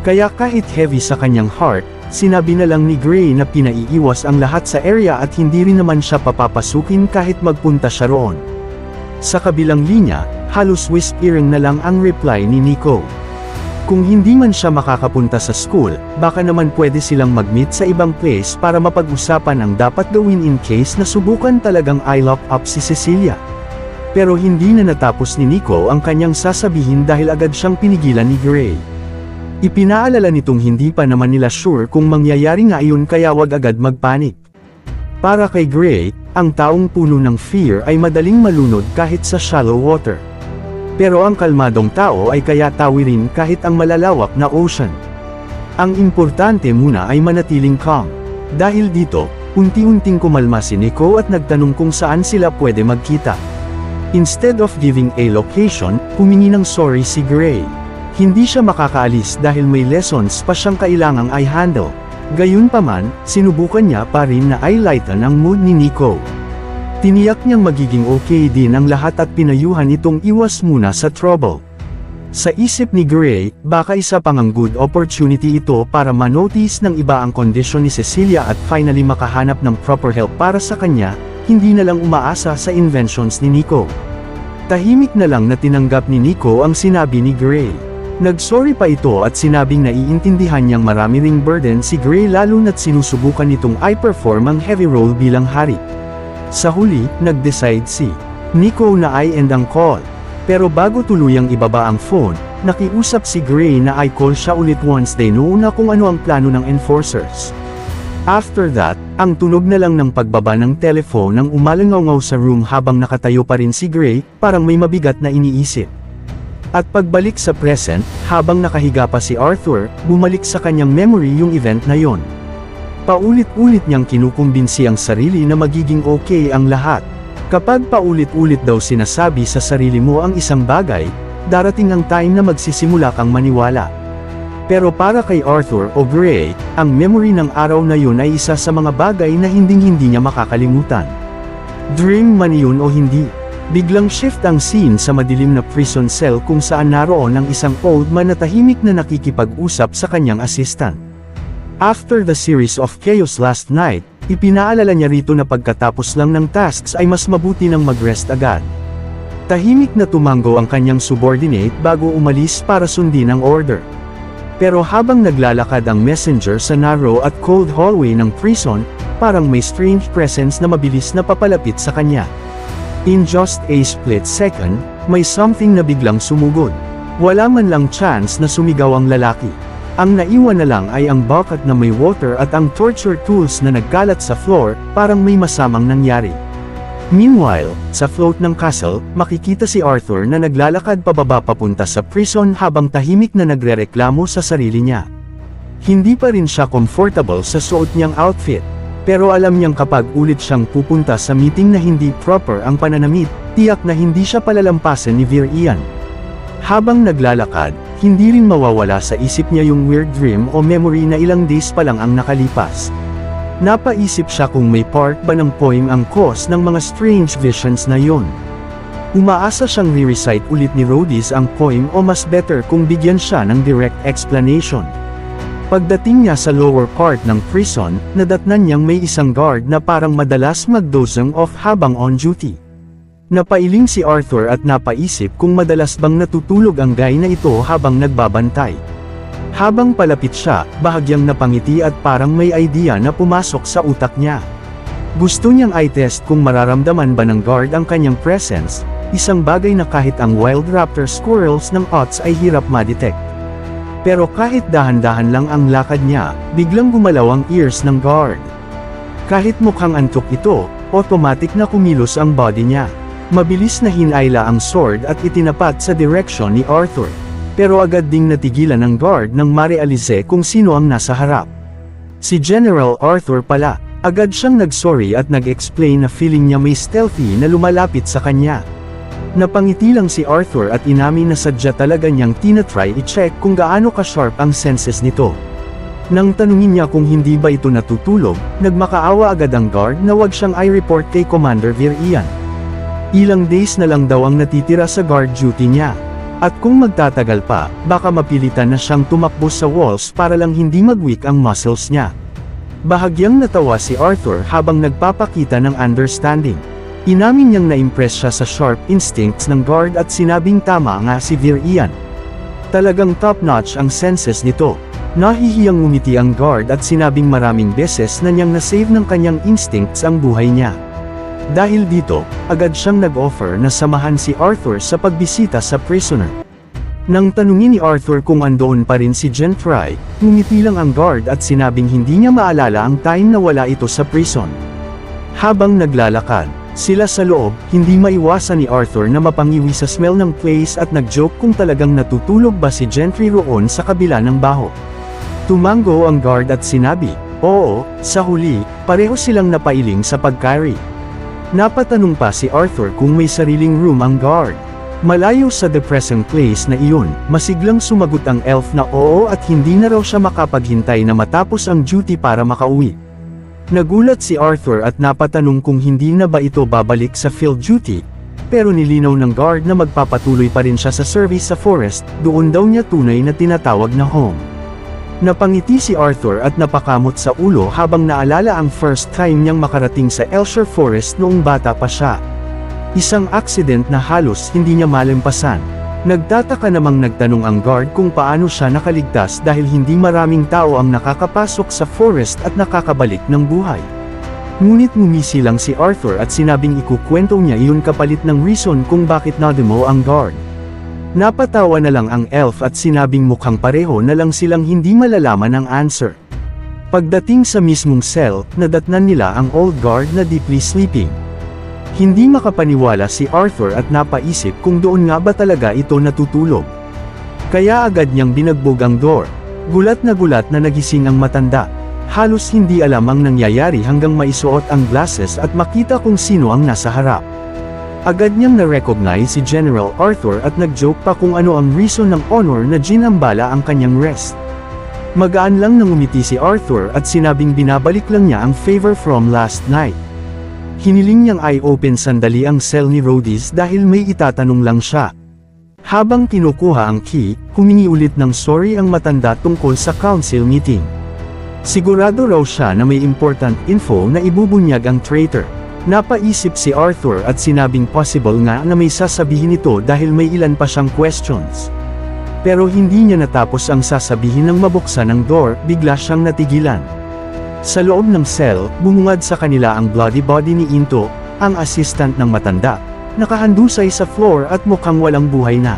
Kaya kahit heavy sa kanyang heart, sinabi na lang ni Gray na pinaiiwas ang lahat sa area at hindi rin naman siya papapasukin kahit magpunta siya roon. Sa kabilang linya, halos whispering na lang ang reply ni Nico. Kung hindi man siya makakapunta sa school, baka naman pwede silang mag-meet sa ibang place para mapag-usapan ang dapat gawin in case na subukan talagang I-lock up si Cecilia. Pero hindi na natapos ni Nico ang kanyang sasabihin dahil agad siyang pinigilan ni Gray. Ipinaalala nitong hindi pa naman nila sure kung mangyayari nga iyon kaya wag agad magpanik. Para kay Gray, ang taong puno ng fear ay madaling malunod kahit sa shallow water. Pero ang kalmadong tao ay kaya tawirin kahit ang malalawak na ocean. Ang importante muna ay manatiling calm. Dahil dito, unti-unting kumalma si Nico at nagtanong kung saan sila pwede magkita. Instead of giving a location, humingi ng sorry si Gray. Hindi siya makakaalis dahil may lessons pa siyang kailangang i-handle. Gayunpaman, sinubukan niya pa rin na i-lighten ang mood ni Nico. Tiniyak niyang magiging okay din ang lahat at pinayuhan itong iwas muna sa trouble. Sa isip ni Gray, baka isa pang ang good opportunity ito para manotice ng iba ang kondisyon ni Cecilia at finally makahanap ng proper help para sa kanya, hindi na lang umaasa sa inventions ni Nico. Tahimik na lang na tinanggap ni Nico ang sinabi ni Gray. Nagsorry pa ito at sinabing naiintindihan niyang marami ring burden si Gray lalo na't sinusubukan nitong i-perform ang heavy role bilang hari. Sa huli, nag-decide si Nico na i-end ang call. Pero bago tuluyang ibaba ang phone, nakiusap si Gray na i-call siya ulit once they know na kung ano ang plano ng enforcers. After that, ang tunog na lang ng pagbaba ng telephone nang umalangaw sa room habang nakatayo pa rin si Gray, parang may mabigat na iniisip. At pagbalik sa present, habang nakahiga pa si Arthur, bumalik sa kanyang memory yung event na yon. Paulit-ulit niyang kinukumbinsi ang sarili na magiging okay ang lahat. Kapag paulit-ulit daw sinasabi sa sarili mo ang isang bagay, darating ang time na magsisimula kang maniwala. Pero para kay Arthur o Gray, ang memory ng araw na yun ay isa sa mga bagay na hinding-hindi niya makakalimutan. Dream man yun o hindi, biglang shift ang scene sa madilim na prison cell kung saan naroon ang isang old man na tahimik na nakikipag-usap sa kanyang assistant. After the series of chaos last night, ipinaalala niya rito na pagkatapos lang ng tasks ay mas mabuti nang mag-rest agad. Tahimik na tumango ang kanyang subordinate bago umalis para sundin ang order. Pero habang naglalakad ang messenger sa narrow at cold hallway ng prison, parang may strange presence na mabilis na papalapit sa kanya. In just a split second, may something na biglang sumugod. Wala man lang chance na sumigaw ang lalaki. Ang naiwan na lang ay ang bucket na may water at ang torture tools na nagkalat sa floor, parang may masamang nangyari. Meanwhile, sa float ng castle, makikita si Arthur na naglalakad pababa papunta sa prison habang tahimik na nagrereklamo sa sarili niya. Hindi pa rin siya comfortable sa suot niyang outfit, pero alam niyang kapag ulit siyang pupunta sa meeting na hindi proper ang pananamit, tiyak na hindi siya palalampasan ni Veer Ian. Habang naglalakad, hindi rin mawawala sa isip niya yung weird dream o memory na ilang days pa lang ang nakalipas. Napaisip siya kung may part ba ng poem ang cause ng mga strange visions na yon. Umaasa siyang re-recite ulit ni Rhodys ang poem o mas better kung bigyan siya ng direct explanation. Pagdating niya sa lower part ng prison, nadatnan niyang may isang guard na parang madalas mag-dozing off habang on duty. Napailing si Arthur at napaisip kung madalas bang natutulog ang guy na ito habang nagbabantay. Habang palapit siya, bahagyang napangiti at parang may idea na pumasok sa utak niya. Gusto niyang i-test kung mararamdaman ba ng guard ang kanyang presence, isang bagay na kahit ang wild raptor squirrels ng Ots ay hirap ma-detect. Pero kahit dahan-dahan lang ang lakad niya, biglang gumalaw ang ears ng guard. Kahit mukhang antok ito, automatic na kumilos ang body niya. Mabilis na hinayla ang sword at itinapat sa direksyon ni Arthur. Pero agad ding natigilan ng guard nang marealize kung sino ang nasa harap. Si General Arthur pala. Agad siyang nagsorry at nag-explain na feeling niya may stealthy na lumalapit sa kanya. Napangiti lang si Arthur at inamin na sadya talaga niyang tinatry i-check kung gaano ka-sharp ang senses nito. Nang tanungin niya kung hindi ba ito natutulog, nagmakaawa agad ang guard na wag siyang i-report kay Commander Veer Ian. Ilang days na lang daw ang natitira sa guard duty niya. At kung magtatagal pa, baka mapilitan na siyang tumakbo sa walls para lang hindi mag-weak ang muscles niya. Bahagyang natawa si Arthur habang nagpapakita ng understanding. Inamin niyang na-impress siya sa sharp instincts ng guard at sinabing tama nga si Veer Ian. Talagang top-notch ang senses nito. Nahihiyang ngumiti ang guard at sinabing maraming beses na niyang nasave ng kanyang instincts ang buhay niya. Dahil dito, agad siyang nag-offer na samahan si Arthur sa pagbisita sa prisoner. Nang tanungin ni Arthur kung andoon pa rin si Gentry, ngumiti lang ang guard at sinabing hindi niya maalala ang time na wala ito sa prison. Habang naglalakad sila sa loob, hindi maiwasan ni Arthur na mapangiwi sa smell ng place at nag-joke kung talagang natutulog ba si Gentry roon sa kabila ng baho. Tumango ang guard at sinabi, oo, sa huli, pareho silang napailing sa pag-carry. Napatanong pa si Arthur kung may sariling room ang guard. Malayo sa depressing place na iyon, masiglang sumagot ang elf na oo at hindi na raw siya makapaghintay na matapos ang duty para makauwi. Nagulat si Arthur at napatanong kung hindi na ba ito babalik sa field duty. pero nilinaw ng guard na magpapatuloy pa rin siya sa service sa forest, doon daw niya tunay na tinatawag na home. Napangiti si Arthur at napakamot sa ulo habang naalala ang first time niyang makarating sa Elshire Forest noong bata pa siya. Isang aksident na halos hindi niya malampasan. Nagtataka namang nagtanong ang guard kung paano siya nakaligtas dahil hindi maraming tao ang nakakapasok sa forest at nakakabalik ng buhay. Ngunit ngumisi lang si Arthur at sinabing ikukwento niya iyon kapalit ng reason kung bakit nademo ang guard. Napatawa na lang ang elf at sinabing mukhang pareho na lang silang hindi malalaman ang answer. Pagdating sa mismong cell, nadatnan nila ang old guard na deeply sleeping. Hindi makapaniwala si Arthur at napaisip kung doon nga ba talaga ito natutulog. Kaya agad niyang binagbog ang door. Gulat na nagising ang matanda. Halos hindi alam ang nangyayari hanggang maisuot ang glasses at makita kung sino ang nasa harap. Agad niyang na-recognize si General Arthur at nag-joke pa kung ano ang reason ng honor na ginambala ang kanyang rest. Magaan lang nang umiti si Arthur at sinabing binabalik lang niya ang favor from last night. Hiniling niyang i-open sandali ang cell ni Rhodes dahil may itatanong lang siya. Habang kinukuha ang key, humingi ulit ng sorry ang matanda tungkol sa council meeting. Sigurado raw siya na may important info na ibubunyag ang traitor. Napaisip si Arthur at sinabing possible nga na may sasabihin ito dahil may ilan pa siyang questions. Pero hindi niya natapos ang sasabihin nang mabuksan ang door, bigla siyang natigilan. Sa loob ng cell, bumungad sa kanila ang bloody body ni Into, ang assistant ng matanda. Nakahandusay sa floor at mukhang walang buhay na.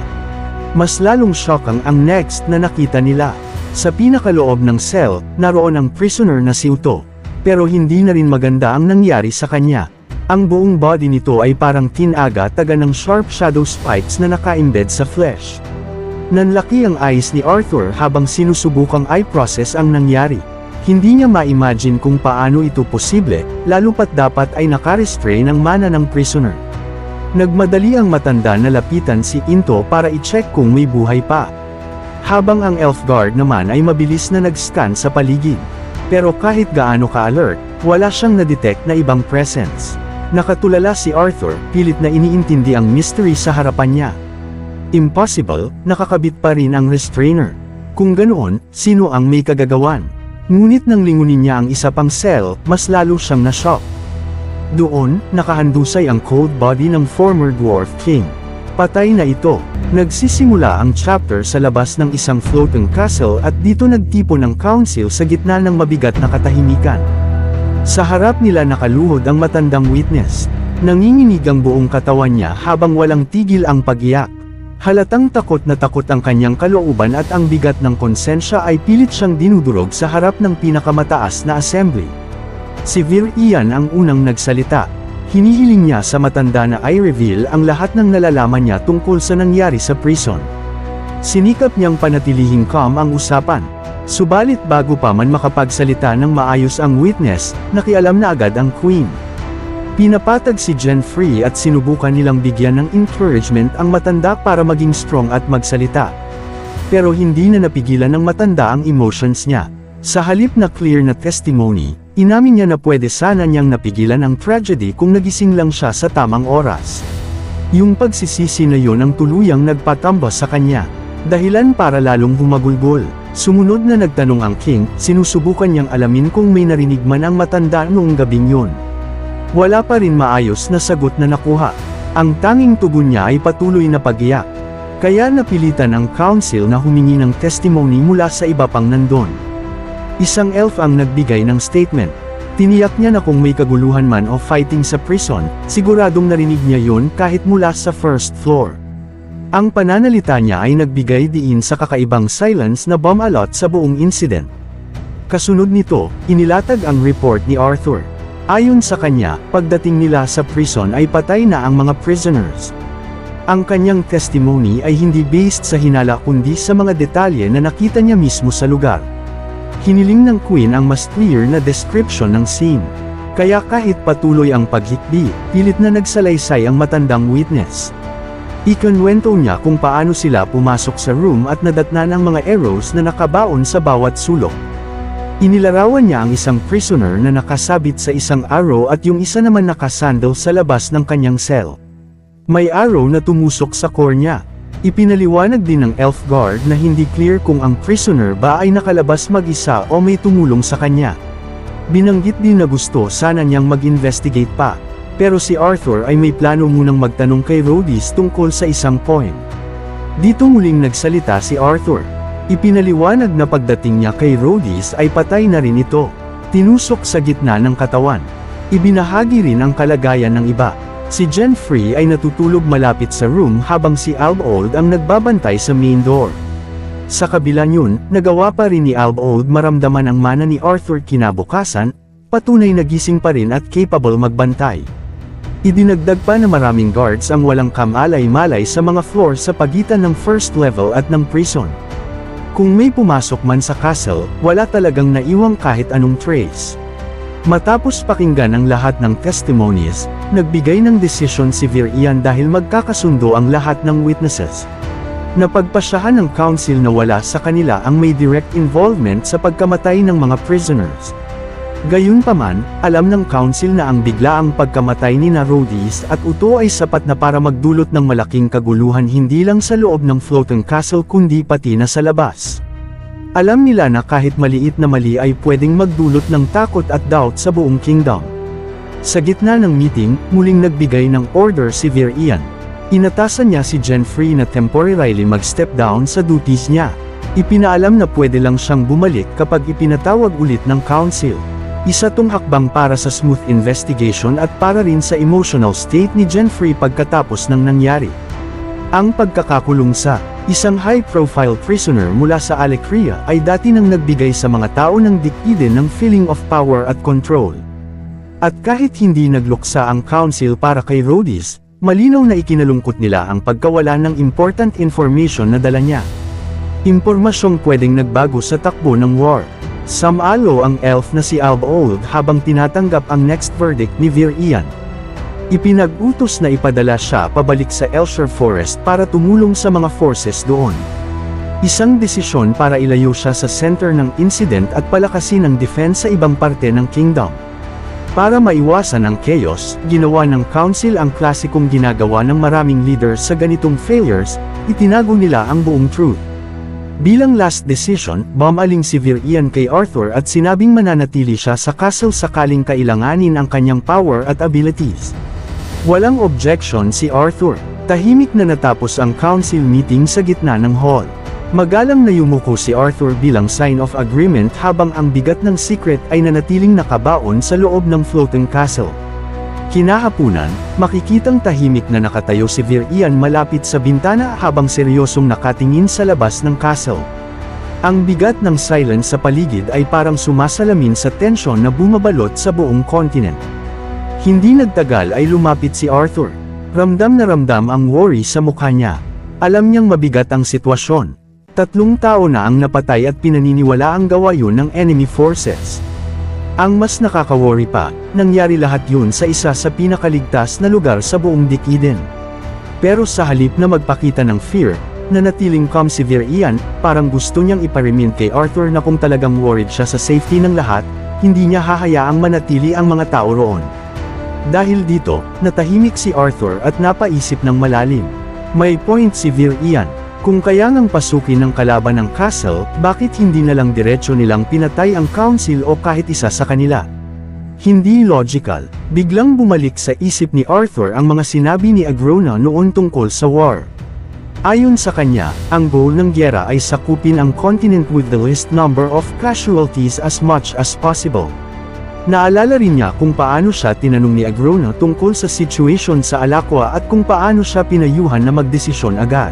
Mas lalong shocking ang next na nakita nila. Sa pinakaloob ng cell, naroon ang prisoner na si Uto. Pero hindi na rin maganda ang nangyari sa kanya. Ang buong body nito ay parang tinaga taga ng sharp shadow spikes na naka-embed sa flesh. Nanlaki ang eyes ni Arthur habang sinusubukang i-process ang nangyari. Hindi niya ma-imagine kung paano ito posible, lalo pat dapat ay naka-restrain ang mana ng prisoner. Nagmadali ang matanda na lapitan si Into para i-check kung may buhay pa. Habang ang elf guard naman ay mabilis na nag-scan sa paligid. Pero kahit gaano ka-alert, wala siyang na-detect na ibang presence. Nakatulala si Arthur, pilit na iniintindi ang mystery sa harapan niya. Impossible, nakakabit pa rin ang restrainer. Kung ganoon, sino ang may kagagawan? Ngunit nang lingunin niya ang isa pang cell, mas lalo siyang na-shock. Doon, nakahandusay ang cold body ng former Dwarf King. Patay na ito. Nagsisimula ang chapter sa labas ng isang floating castle at dito nagtipon ang council sa gitna ng mabigat na katahimikan. Sa harap nila nakaluhod ang matandang witness. Nanginginig ang buong katawan niya habang walang tigil ang pag-iyak. Halatang takot na takot ang kanyang kalooban at ang bigat ng konsensya ay pilit siyang dinudurog sa harap ng pinakamataas na assembly. Si Vir Ian ang unang nagsalita. Hinihiling niya sa matanda na i-reveal ang lahat ng nalalaman niya tungkol sa nangyari sa prison. Sinikap niyang panatilihing calm ang usapan. Subalit bago pa man makapagsalita ng maayos ang witness, nakialam na agad ang Queen. Pinapatag si Jenfrey at sinubukan nilang bigyan ng encouragement ang matanda para maging strong at magsalita. Pero hindi na napigilan ng matanda ang emotions niya. Sa halip na clear na testimony, inamin niya na pwede sana niyang napigilan ang tragedy kung nagising lang siya sa tamang oras. Yung pagsisisi na yon ang tuluyang nagpatamba sa kanya. Dahilan para lalong humagulgol. Sumunod na nagtanong ang King, sinusubukan niyang alamin kung may narinig man ang matanda noong gabing yun. Wala pa rin maayos na sagot na nakuha. Ang tanging tugon niya ay patuloy na pag-iyak. Kaya napilitan ang council na humingi ng testimony mula sa iba pang nandun. Isang elf ang nagbigay ng statement. Tiniyak niya na kung may kaguluhan man o fighting sa prison, siguradong narinig niya yun kahit mula sa first floor. Ang pananalita niya ay nagbigay diin sa kakaibang silence na bumalot sa buong incident. Kasunod nito, inilatag ang report ni Arthur. Ayon sa kanya, pagdating nila sa prison ay patay na ang mga prisoners. Ang kanyang testimony ay hindi based sa hinala kundi sa mga detalye na nakita niya mismo sa lugar. Hiniling ng Queen ang mas clear na description ng scene. Kaya kahit patuloy ang paghikbi, pilit na nagsalaysay ang matandang witness. Ikinwento niya kung paano sila pumasok sa room at nadatnan ang mga arrows na nakabaon sa bawat sulok. Inilarawan niya ang isang prisoner na nakasabit sa isang arrow at yung isa naman nakasandal sa labas ng kanyang cell. May arrow na tumusok sa core niya. Ipinaliwanag din ng elf guard na hindi clear kung ang prisoner ba ay nakalabas mag-isa o may tumulong sa kanya. Binanggit din na gusto sana niyang mag-investigate pa, pero si Arthur ay may plano munang magtanong kay Rhodys tungkol sa isang point. Dito muling nagsalita si Arthur. Ipinaliwanag na pagdating niya kay Rhodys ay patay na rin ito. Tinusok sa gitna ng katawan. Ibinahagi rin ang kalagayan ng iba. Si Jenfrey ay natutulog malapit sa room habang si Albold ang nagbabantay sa main door. Sa kabila niyon, nagawa pa rin ni Albold maramdaman ang mana ni Arthur kinabukasan, patunay na gising pa rin at capable magbantay. Idinagdag pa na maraming guards ang walang kamalay-malay sa mga floor sa pagitan ng first level at ng prison. Kung may pumasok man sa castle, wala talagang naiwang kahit anong trace. Matapos pakinggan ang lahat ng testimonies, nagbigay ng desisyon si Virian dahil magkakasundo ang lahat ng witnesses. Napagpasyahan ng council na wala sa kanila ang may direct involvement sa pagkamatay ng mga prisoners. Gayunpaman, alam ng council na ang biglaang pagkamatay ni Rhodys at Uto ay sapat na para magdulot ng malaking kaguluhan hindi lang sa loob ng floating castle kundi pati na sa labas. Alam nila na kahit maliit na mali ay pwedeng magdulot ng takot at doubt sa buong kingdom. Sa gitna ng meeting, muling nagbigay ng order si Virian. Inatasan niya si Jenfrey na temporarily mag-step down sa duties niya. Ipinaalam na pwede lang siyang bumalik kapag ipinatawag ulit ng council. Isa tong hakbang para sa smooth investigation at para rin sa emotional state ni Jenfrey pagkatapos ng nangyari. Ang pagkakakulong sa isang high-profile prisoner mula sa Alecria ay dati nang nagbigay sa mga tao ng dikiden ng feeling of power at control. At kahit hindi nagluksa ang council para kay Rhodys, malinaw na ikinalungkot nila ang pagkawala ng important information na dala niya. Impormasyong pwedeng nagbago sa takbo ng war. Sumalo ang elf na si Albold habang tinatanggap ang next verdict ni Virian. Ipinag-utos na ipadala siya pabalik sa Elshire Forest para tumulong sa mga forces doon. Isang desisyon para ilayo siya sa center ng incident at palakasin ang defense sa ibang parte ng kingdom. Para maiwasan ang chaos, ginawa ng council ang klasikong ginagawa ng maraming leaders sa ganitong failures, itinago nila ang buong truth. Bilang last decision, bumaling si Virian kay Arthur at sinabing mananatili siya sa castle sakaling kailanganin ang kanyang power at abilities. Walang objection si Arthur. Tahimik na natapos ang council meeting sa gitna ng hall. Magalang na yumuko si Arthur bilang sign of agreement habang ang bigat ng secret ay nanatiling nakabaon sa loob ng floating castle. Kinahapunan, makikitang tahimik na nakatayo si Virian malapit sa bintana habang seryosong nakatingin sa labas ng castle. Ang bigat ng silence sa paligid ay parang sumasalamin sa tensyon na bumabalot sa buong kontinent. Hindi nagtagal ay lumapit si Arthur. Ramdam na ramdam ang worry sa mukha niya. Alam niyang mabigat ang sitwasyon. 3 tao na ang napatay at pinaniniwala ang gawa yun ng enemy forces. Ang mas nakaka-worry pa, nangyari lahat yun sa isa sa pinakaligtas na lugar sa buong dikiden. Pero sa halip na magpakita ng fear, nanatiling calm si Virian, parang gusto niyang iparimin kay Arthur na kung talagang worried siya sa safety ng lahat, hindi niya hahayaang manatili ang mga tao roon. Dahil dito, natahimik si Arthur at napaisip ng malalim. May point si Virian. Kung kaya ngang pasukin ng kalaban ng castle, bakit hindi na lang diretso nilang pinatay ang council o kahit isa sa kanila? Hindi logical. Biglang bumalik sa isip ni Arthur ang mga sinabi ni Agrona noon tungkol sa war. Ayon sa kanya, ang goal ng gyera ay sakupin ang continent with the least number of casualties as much as possible. Naalala rin niya kung paano siya tinanong ni Agrona tungkol sa situation sa Alaqua at kung paano siya pinayuhan na magdesisyon agad.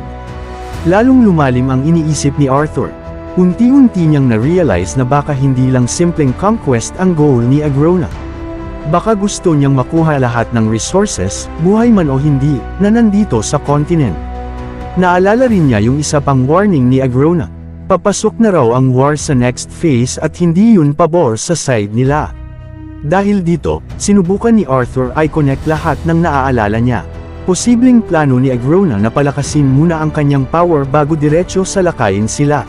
Lalong lumalim ang iniisip ni Arthur. Unti-unti niyang na-realize na baka hindi lang simpleng conquest ang goal ni Agrona. Baka gusto niyang makuha lahat ng resources, buhay man o hindi, na nandito sa continent. Naalala rin niya yung isa pang warning ni Agrona. Papasok na raw ang war sa next phase at hindi yun pabor sa side nila. Dahil dito, sinubukan ni Arthur ay connect lahat ng naaalala niya. Posibleng plano ni Agrona na palakasin muna ang kanyang power bago diretso sa lakayin sila.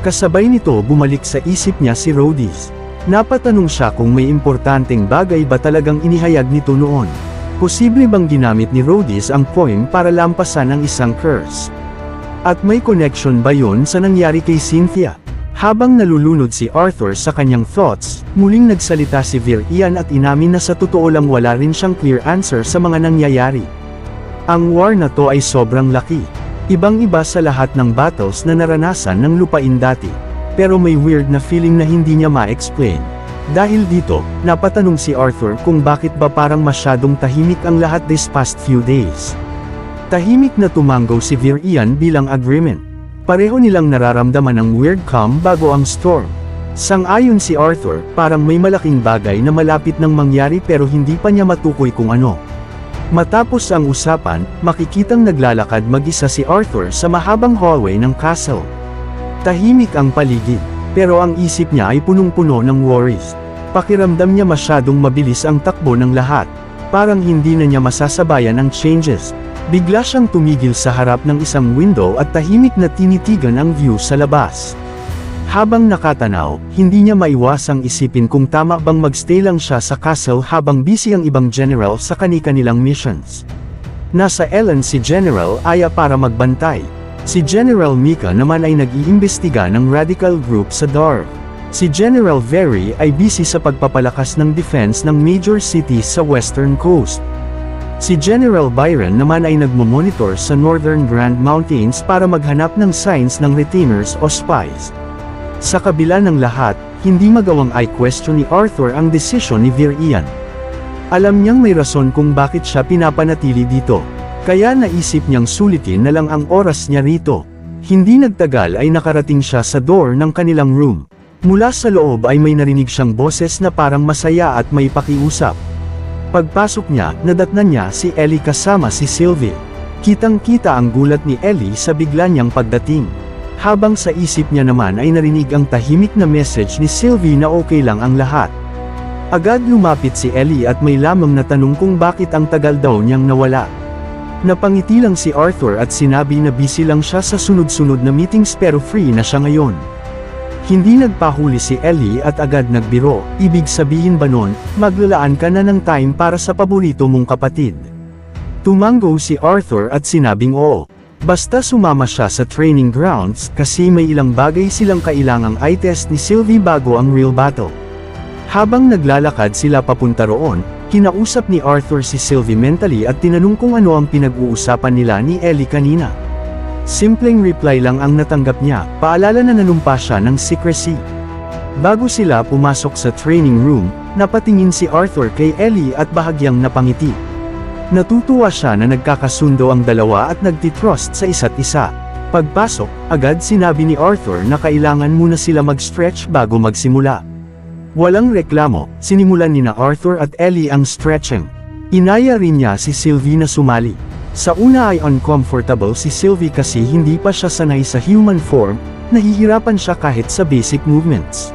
Kasabay nito bumalik sa isip niya si Rhodys. Napatanong siya kung may importanteng bagay ba talagang inihayag nito noon. Posible bang ginamit ni Rhodys ang poem para lampasan ang isang curse? At may connection ba yun sa nangyari kay Cynthia? Habang nalulunod si Arthur sa kanyang thoughts, muling nagsalita si Vir-Ian at inamin na sa totoo lang wala rin siyang clear answer sa mga nangyayari. Ang war na to ay sobrang laki. Ibang-iba sa lahat ng battles na naranasan ng lupain dati. Pero may weird na feeling na hindi niya ma-explain. Dahil dito, napatanong si Arthur kung bakit ba parang masyadong tahimik ang lahat these past few days. Tahimik na tumango si Vir-Ian bilang agreement. Pareho nilang nararamdaman ang weird calm bago ang storm. Sang-ayon si Arthur, parang may malaking bagay na malapit nang mangyari pero hindi pa niya matukoy kung ano. Matapos ang usapan, makikitang naglalakad mag-isa si Arthur sa mahabang hallway ng castle. Tahimik ang paligid, pero ang isip niya ay punong-puno ng worries. Pakiramdam niya masyadong mabilis ang takbo ng lahat. Parang hindi na niya masasabayan ang changes. Bigla siyang tumigil sa harap ng isang window at tahimik na tinitigan ang view sa labas. Habang nakatanaw, hindi niya maiwasang isipin kung tama bang magstay lang siya sa castle habang busy ang ibang general sa kani-kanilang missions. Nasa Ellen si General Aya para magbantay. Si General Mika naman ay nag-iimbestiga ng radical group sa Dark. Si General Very ay busy sa pagpapalakas ng defense ng major cities sa western coast. Si General Byron naman ay nagmomonitor sa Northern Grand Mountains para maghanap ng signs ng retainers o spies. Sa kabila ng lahat, hindi magawang i-question ni Arthur ang desisyon ni Vir-Ian. Alam niyang may rason kung bakit siya pinapanatili dito. Kaya naisip niyang sulitin na lang ang oras niya rito. Hindi nagtagal ay nakarating siya sa door ng kanilang room. Mula sa loob ay may narinig siyang boses na parang masaya at may pakiusap. Pagpasok niya, nadatnan niya si Ellie kasama si Sylvie. Kitang-kita ang gulat ni Ellie sa bigla niyang pagdating. Habang sa isip niya naman ay narinig ang tahimik na message ni Sylvie na okay lang ang lahat. Agad lumapit si Ellie at may lamang na tanong kung bakit ang tagal daw niyang nawala. Napangiti lang si Arthur at sinabi na busy lang siya sa sunod-sunod na meetings pero free na siya ngayon. Hindi nagpahuli si Ellie at agad nagbiro, ibig sabihin ba nun, maglalaan ka na ng time para sa paborito mong kapatid. Tumango si Arthur at sinabing oo. Basta sumama siya sa training grounds kasi may ilang bagay silang kailangang i-test ni Sylvie bago ang real battle. Habang naglalakad sila papunta roon, kinausap ni Arthur si Sylvie mentally at tinanong kung ano ang pinag-uusapan nila ni Ellie kanina. Simpleng reply lang ang natanggap niya, paalala na nanumpa siya ng secrecy. Bago sila pumasok sa training room, napatingin si Arthur kay Ellie at bahagyang napangiti. Natutuwa siya na nagkakasundo ang dalawa at nagtitrust sa isa't isa. Pagpasok, agad sinabi ni Arthur na kailangan muna sila mag-stretch bago magsimula. Walang reklamo, sinimulan ni na Arthur at Ellie ang stretching. Inaya rin niya si Sylvie na sumali. Sa una ay uncomfortable si Sylvie kasi hindi pa siya sanay sa human form, nahihirapan siya kahit sa basic movements.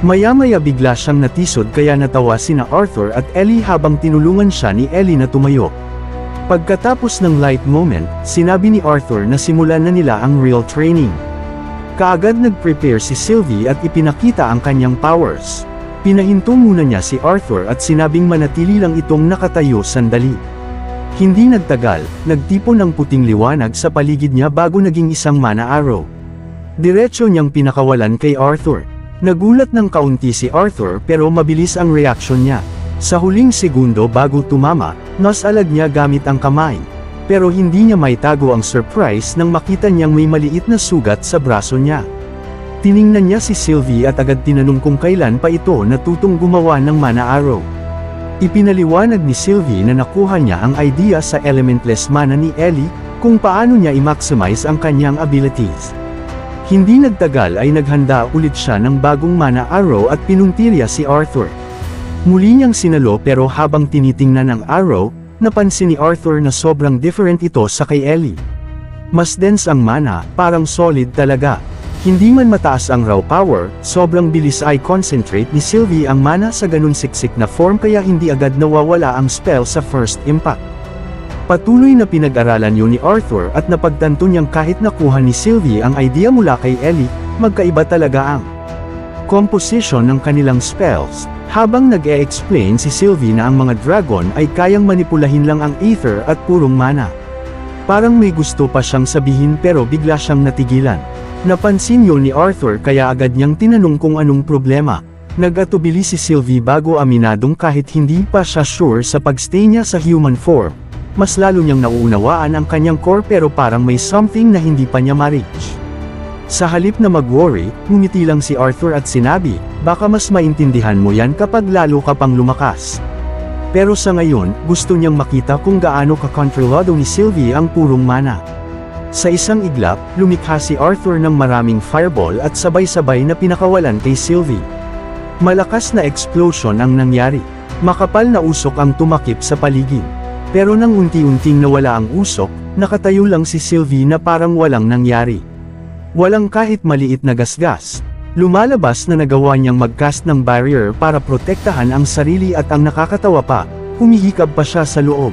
Maya-maya bigla siyang natisod kaya natawa sina Arthur at Ellie habang tinulungan siya ni Ellie na tumayo. Pagkatapos ng light moment, sinabi ni Arthur na simulan na nila ang real training. Kaagad nag-prepare si Sylvie at ipinakita ang kanyang powers. Pinahinto muna niya si Arthur at sinabing manatili lang itong nakatayo sandali. Hindi nagtagal, nagtipon ng puting liwanag sa paligid niya bago naging isang mana arrow. Diretso niyang pinakawalan kay Arthur. Nagulat ng kaunti si Arthur pero mabilis ang reaksyon niya. Sa huling segundo bago tumama, nasalag niya gamit ang kamay. Pero hindi niya maitago ang surprise nang makita niyang may maliit na sugat sa braso niya. Tiningnan niya si Sylvie at agad tinanong kung kailan pa ito natutong gumawa ng mana arrow. Ipinaliwanag ni Sylvie na nakuha niya ang idea sa elementless mana ni Ellie, kung paano niya i-maximize ang kanyang abilities. Hindi nagtagal ay naghanda ulit siya ng bagong mana arrow at pinuntirya si Arthur. Muli niyang sinalo pero habang tinitingnan ang arrow, napansin ni Arthur na sobrang different ito sa kay Ellie. Mas dense ang mana, parang solid talaga. Hindi man mataas ang raw power, sobrang bilis ay concentrate ni Sylvie ang mana sa ganun siksik na form kaya hindi agad nawawala ang spell sa first impact. Patuloy na pinag-aralan yun ni Arthur at napagtanto niyang kahit nakuha ni Sylvie ang idea mula kay Ellie, magkaiba talaga ang composition ng kanilang spells. Habang nag-e-explain si Sylvie na ang mga dragon ay kayang manipulahin lang ang ether at purong mana. Parang may gusto pa siyang sabihin pero bigla siyang natigilan. Napansin yun ni Arthur kaya agad niyang tinanong kung anong problema. Nag-atubili si Sylvie bago aminadong kahit hindi pa siya sure sa pagstay niya sa human form. Mas lalo niyang nauunawaan ang kanyang core pero parang may something na hindi pa niya ma-reach. Sa halip na mag-worry, ngumiti lang si Arthur at sinabi, baka mas maintindihan mo yan kapag lalo ka pang lumakas. Pero sa ngayon, gusto niyang makita kung gaano ka-kontrolado ni Sylvie ang purong mana. Sa isang iglap, lumikha si Arthur ng maraming fireball at sabay-sabay na pinakawalan kay Sylvie. Malakas na explosion ang nangyari. Makapal na usok ang tumakip sa paligid. Pero nang unti-unting nawala ang usok, nakatayo lang si Sylvie na parang walang nangyari. Walang kahit maliit na gasgas. Lumalabas na nagawa niyang mag-cast ng barrier para protektahan ang sarili at ang nakakatawa pa, humihikab pa siya sa loob.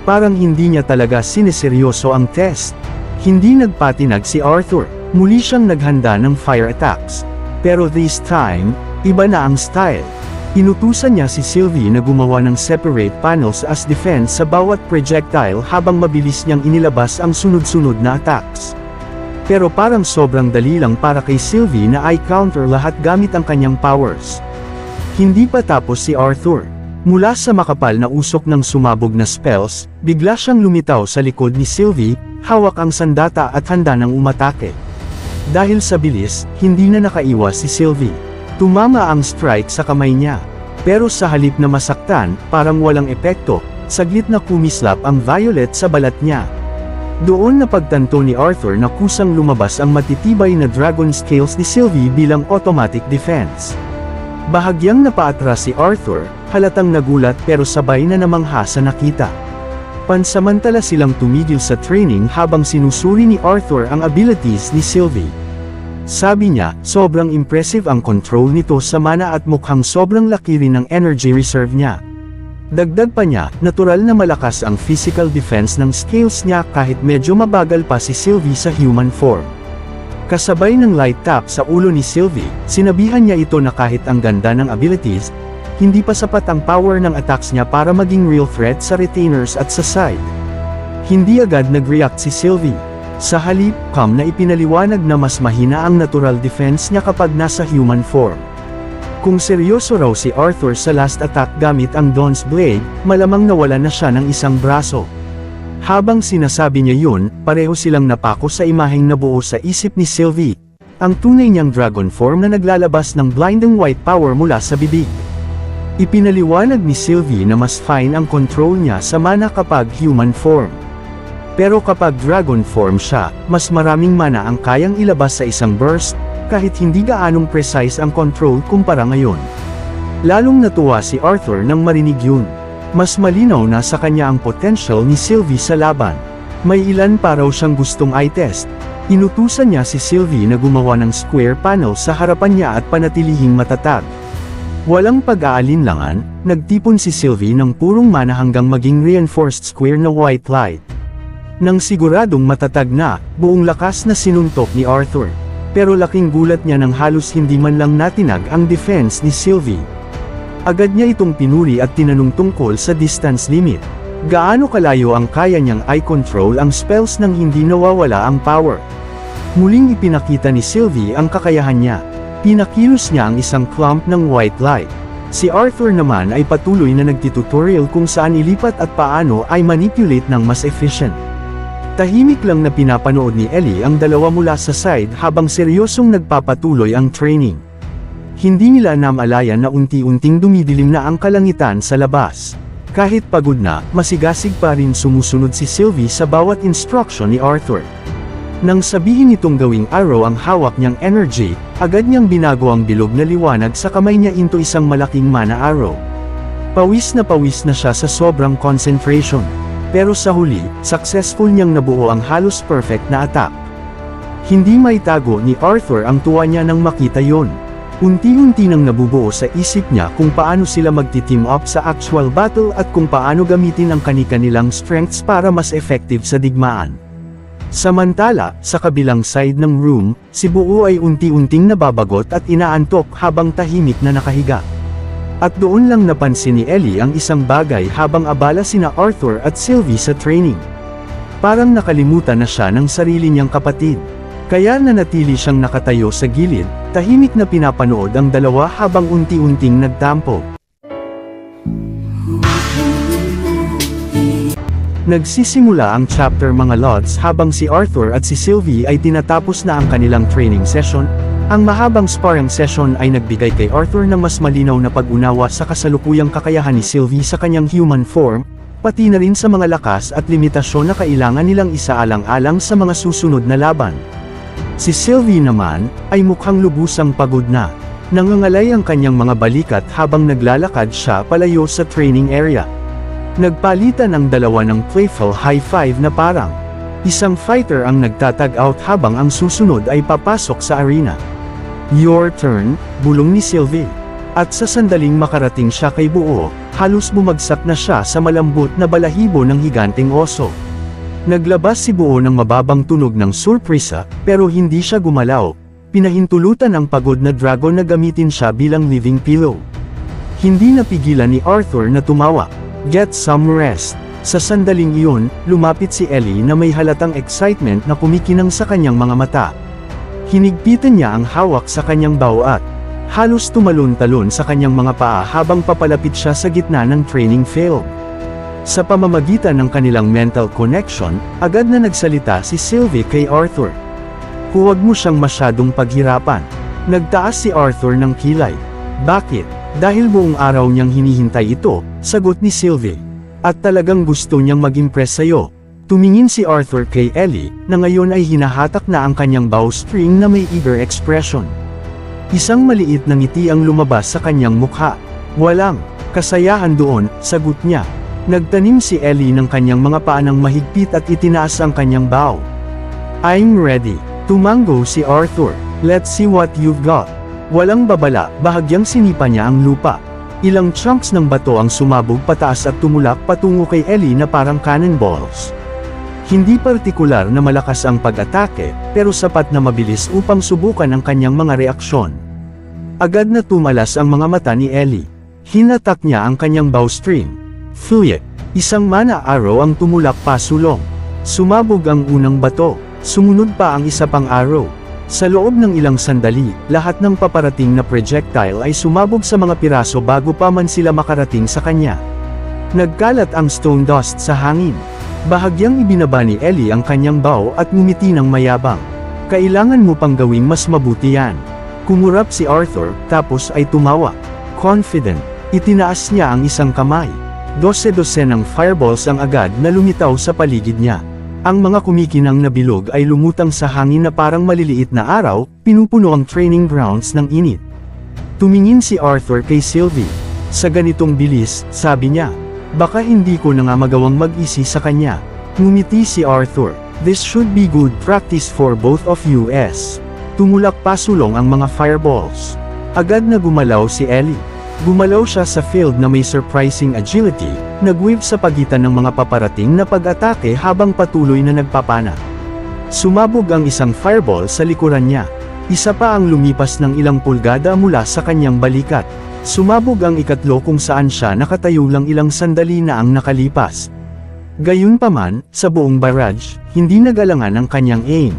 Parang hindi niya talaga sineseryoso ang test. Hindi nagpatinag si Arthur, muli siyang naghanda ng fire attacks. Pero this time, iba na ang style. Inutusan niya si Sylvie na gumawa ng separate panels as defense sa bawat projectile habang mabilis niyang inilabas ang sunod-sunod na attacks. Pero parang sobrang dali lang para kay Sylvie na i-counter lahat gamit ang kanyang powers. Hindi pa tapos si Arthur. Mula sa makapal na usok ng sumabog na spells, bigla siyang lumitaw sa likod ni Sylvie, hawak ang sandata at handa ng umatake. Dahil sa bilis, hindi na nakaiwas si Sylvie. Tumama ang strike sa kamay niya. Pero sa halip na masaktan, parang walang epekto, saglit na kumislap ang violet sa balat niya. Doon napagtanto ni Arthur na kusang lumabas ang matitibay na dragon scales ni Sylvie bilang automatic defense. Bahagyang napaatras si Arthur, halatang nagulat pero sabay na namangha sa nakita. Pansamantala silang tumigil sa training habang sinusuri ni Arthur ang abilities ni Sylvie. Sabi niya, sobrang impressive ang control nito sa mana at mukhang sobrang laki rin ng energy reserve niya. Dagdag pa niya, natural na malakas ang physical defense ng scales niya kahit medyo mabagal pa si Sylvie sa human form. Kasabay ng light tap sa ulo ni Sylvie, sinabihan niya ito na kahit ang ganda ng abilities, hindi pa sapat ang power ng attacks niya para maging real threat sa retainers at sa side. Hindi agad nag-react si Sylvie. Sa halip, calm na ipinaliwanag na mas mahina ang natural defense niya kapag nasa human form. Kung seryoso raw si Arthur sa last attack gamit ang Dawn's Blade, malamang nawala na siya ng isang braso. Habang sinasabi niya yun, pareho silang napako sa imaheng nabuo sa isip ni Sylvie, ang tunay niyang dragon form na naglalabas ng blinding white power mula sa bibig. Ipinaliwanag ni Sylvie na mas fine ang control niya sa mana kapag human form. Pero kapag dragon form siya, mas maraming mana ang kayang ilabas sa isang burst, kahit hindi gaanong precise ang control kumpara ngayon. Lalong natuwa si Arthur nang marinig yun. Mas malinaw na sa kanya ang potential ni Sylvie sa laban. May ilan pa raw siyang gustong i-test. Inutusan niya si Sylvie na gumawa ng square panel sa harapan niya at panatilihing matatag. Walang pag-aalinlangan, nagtipon si Sylvie ng purong mana hanggang maging reinforced square na white light. Nang siguradong matatag na, buong lakas na sinuntok ni Arthur. Pero laking gulat niya nang halos hindi man lang natinag ang defense ni Sylvie. Agad niya itong pinuri at tinanong tungkol sa distance limit. Gaano kalayo ang kaya niyang i-control ang spells nang hindi nawawala ang power? Muling ipinakita ni Sylvie ang kakayahan niya. Pinakilos niya ang isang clump ng white light. Si Arthur naman ay patuloy na nagtitutorial kung saan ilipat at paano ay manipulate ng mas efficient. Tahimik lang na pinapanood ni Ellie ang dalawa mula sa side habang seryosong nagpapatuloy ang training. Hindi nila namalayan na unti-unting dumidilim na ang kalangitan sa labas. Kahit pagod na, masigasig pa rin sumusunod si Sylvie sa bawat instruction ni Arthur. Nang sabihin nitong gawing arrow ang hawak niyang energy, agad niyang binago ang bilog na liwanag sa kamay niya into isang malaking mana arrow. Pawis na siya sa sobrang concentration. Pero sa huli, successful niyang nabuo ang halos perfect na attack. Hindi maitago ni Arthur ang tuwa niya nang makita yon. Unti-unti nang nabubuo sa isip niya kung paano sila magti-team up sa actual battle at kung paano gamitin ang kani-kanilang strengths para mas effective sa digmaan. Samantala, sa kabilang side ng room, si Buo ay unti-unting nababagot at inaantok habang tahimik na nakahiga. At doon lang napansin ni Ellie ang isang bagay habang abala sina Arthur at Sylvie sa training. Parang nakalimutan na siya ng sarili niyang kapatid. Kaya nanatili siyang nakatayo sa gilid, tahimik na pinapanood ang dalawa habang unti-unting nagtampo. Nagsisimula ang chapter mga lods habang si Arthur at si Sylvie ay tinatapos na ang kanilang training session. Ang mahabang sparring session ay nagbigay kay Arthur ng mas malinaw na pag-unawa sa kasalukuyang kakayahan ni Sylvie sa kanyang human form, pati na rin sa mga lakas at limitasyon na kailangan nilang isaalang-alang sa mga susunod na laban. Si Sylvie naman, ay mukhang lubusang pagod na. Nangangalay ang kanyang mga balikat habang naglalakad siya palayo sa training area. Nagpalitan ang dalawa ng playful high five na parang isang fighter ang nagtatag out habang ang susunod ay papasok sa arena. "Your turn," bulong ni Sylvie. At sa sandaling makarating siya kay Buo, halos bumagsak na siya sa malambot na balahibo ng higanteng oso. Naglabas si Buo ng mababang tunog ng surpresa, pero hindi siya gumalaw. Pinahintulutan ang pagod na dragon na gamitin siya bilang living pillow. Hindi napigilan ni Arthur na tumawa. "Get some rest." Sa sandaling iyon, lumapit si Ellie na may halatang excitement na kumikinang sa kanyang mga mata. Hinigpitan niya ang hawak sa kanyang baw at halos tumalon-talon sa kanyang mga paa habang papalapit siya sa gitna ng training field. Sa pamamagitan ng kanilang mental connection, agad na nagsalita si Sylvie kay Arthur. "Huwag mo siyang masyadong paghirapan." Nagtaas si Arthur ng kilay. "Bakit?" "Dahil buong araw niyang hinihintay ito," sagot ni Sylvie. "At talagang gusto niyang mag-impress sa'yo." Tumingin si Arthur kay Ellie, na ngayon ay hinahatak na ang kanyang bowstring na may eager expression. Isang maliit na ngiti ang lumabas sa kanyang mukha. "Walang kasayahan doon," sagot niya. Nagtanim si Ellie ng kanyang mga paa ng mahigpit at itinaas ang kanyang bow. "I'm ready." Tumango si Arthur. "Let's see what you've got." Walang babala, bahagyang sinipa niya ang lupa. Ilang chunks ng bato ang sumabog pataas at tumulak patungo kay Ellie na parang cannonballs. Hindi partikular na malakas ang pag-atake, pero sapat na mabilis upang subukan ang kanyang mga reaksyon. Agad na tumalas ang mga mata ni Ellie. Hinatak niya ang kanyang bowstring. Fuyet! Isang mana arrow ang tumulak pasulong. Sumabog ang unang bato. Sumunod pa ang isa pang arrow. Sa loob ng ilang sandali, lahat ng paparating na projectile ay sumabog sa mga piraso bago pa man sila makarating sa kanya. Nagkalat ang stone dust sa hangin. Bahagyang ibinaba ni Ellie ang kanyang bow at ngumiti ng mayabang. "Kailangan mo pang gawing mas mabuti yan." Kumurap si Arthur, tapos ay tumawa. Confident. Itinaas niya ang isang kamay. 12 ng fireballs ang agad na lumitaw sa paligid niya. Ang mga kumikinang na bilog ay lumutang sa hangin na parang maliliit na araw, pinupuno ang training grounds ng init. Tumingin si Arthur kay Sylvie. "Sa ganitong bilis," sabi niya. "Baka hindi ko na nga magawang mag-isi sa kanya." Ngumiti si Arthur. "This should be good practice for both of you." Tumulak pasulong ang mga fireballs. Agad na gumalaw si Ellie. Gumalaw siya sa field na may surprising agility, nag-weave sa pagitan ng mga paparating na pag-atake habang patuloy na nagpapana. Sumabog ang isang fireball sa likuran niya. Isa pa ang lumipas ng ilang pulgada mula sa kanyang balikat. Sumabog ang ikatlo kung saan siya nakatayo lang ilang sandali na ang nakalipas. Gayunpaman, sa buong barrage, hindi nagalangan ang kanyang aim.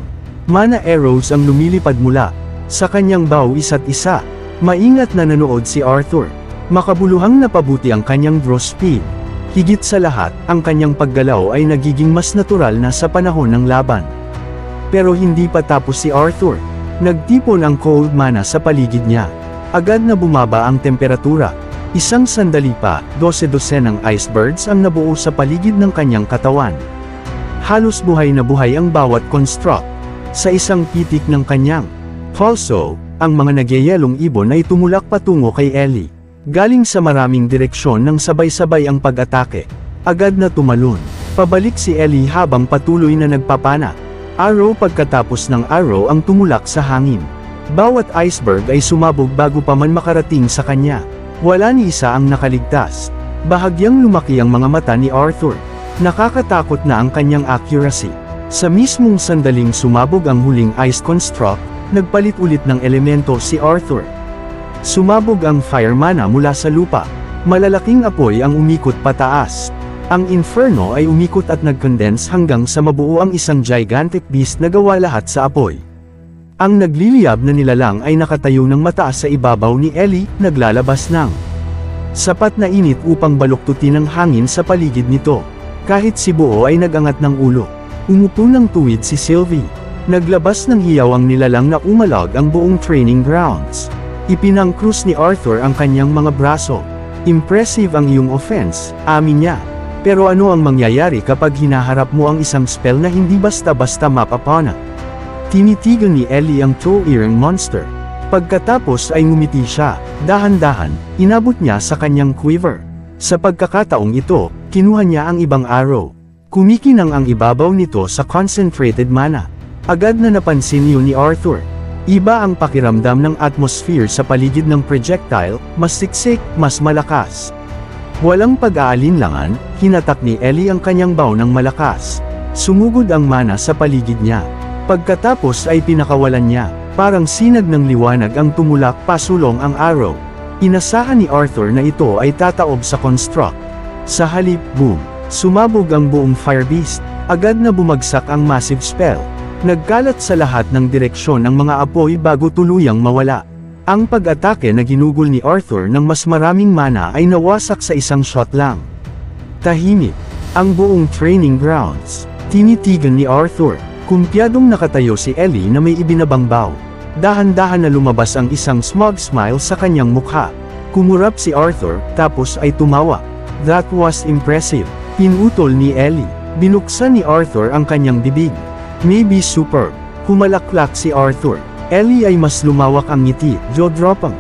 Mana arrows ang lumilipad mula sa kanyang bow isa't isa. Maingat na nanood si Arthur. Makabuluhang napabuti ang kanyang draw speed. Higit sa lahat, ang kanyang paggalaw ay nagiging mas natural na sa panahon ng laban. Pero hindi pa tapos si Arthur. Nagtipon ang cold mana sa paligid niya. Agad na bumaba ang temperatura. Isang sandali pa, 12 ng icebergs ang nabuo sa paligid ng kanyang katawan. Halos buhay na buhay ang bawat construct. Sa isang pitik ng kanyang pulso, ang mga nagyayelong ibon ay tumulak patungo kay Ellie. Galing sa maraming direksyon ng sabay-sabay ang pag-atake. Agad na tumalon. Pabalik si Ellie habang patuloy na nagpapana. Arrow pagkatapos ng arrow ang tumulak sa hangin. Bawat iceberg ay sumabog bago pa man makarating sa kanya. Wala ni isa ang nakaligtas. Bahagyang lumaki ang mga mata ni Arthur. Nakakatakot na ang kanyang accuracy. Sa mismong sandaling sumabog ang huling ice construct, nagpalit ulit ng elemento si Arthur. Sumabog ang fire mana mula sa lupa. Malalaking apoy ang umikot pataas. Ang inferno ay umikot at nag-condense hanggang sa mabuo ang isang gigantic beast na gawa lahat sa apoy. Ang nagliliyab na nilalang ay nakatayo ng mataas sa ibabaw ni Ellie, naglalabas ng sapat na init upang baluktutin ang hangin sa paligid nito. Kahit si Buo ay nagangat ng ulo. Umupo ng tuwid si Sylvie. Naglabas ng hiyaw ang nilalang na umalag ang buong training grounds. Ipinangkrus ni Arthur ang kanyang mga braso. Impressive ang iyong offense, amin niya. Pero ano ang mangyayari kapag hinaharap mo ang isang spell na hindi basta-basta mapapana? Tinitigan ni Ellie ang two-earing monster. Pagkatapos ay ngumiti siya. Dahan-dahan, inabot niya sa kanyang quiver. Sa pagkakataong ito, kinuha niya ang ibang arrow. Kumikinang ang ibabaw nito sa concentrated mana. Agad na napansin yun ni Arthur. Iba ang pakiramdam ng atmosphere sa paligid ng projectile, mas siksik, mas malakas. Walang pag-aalinlangan, hinatak ni Ellie ang kanyang bow ng malakas. Sumugod ang mana sa paligid niya. Pagkatapos ay pinakawalan niya, parang sinag ng liwanag ang tumulak pasulong ang arrow. Inasahan ni Arthur na ito ay tataob sa construct. Sa halip, boom, sumabog ang buong fire beast. Agad na bumagsak ang massive spell. Nagkalat sa lahat ng direksyon ang mga apoy bago tuluyang mawala. Ang pag-atake na ginugol ni Arthur ng mas maraming mana ay nawasak sa isang shot lang. Tahimik ang buong training grounds. Tinitigan ni Arthur. Kumpyadong nakatayo si Ellie na may ibinabangbaw. Dahan-dahan na lumabas ang isang smug smile sa kanyang mukha. Kumurap si Arthur, tapos ay tumawa. That was impressive. Pinutol ni Ellie. Binuksan ni Arthur ang kanyang bibig. Maybe superb. Humalaklak si Arthur. Ellie ay mas lumawak ang ngiti, jaw-dropping.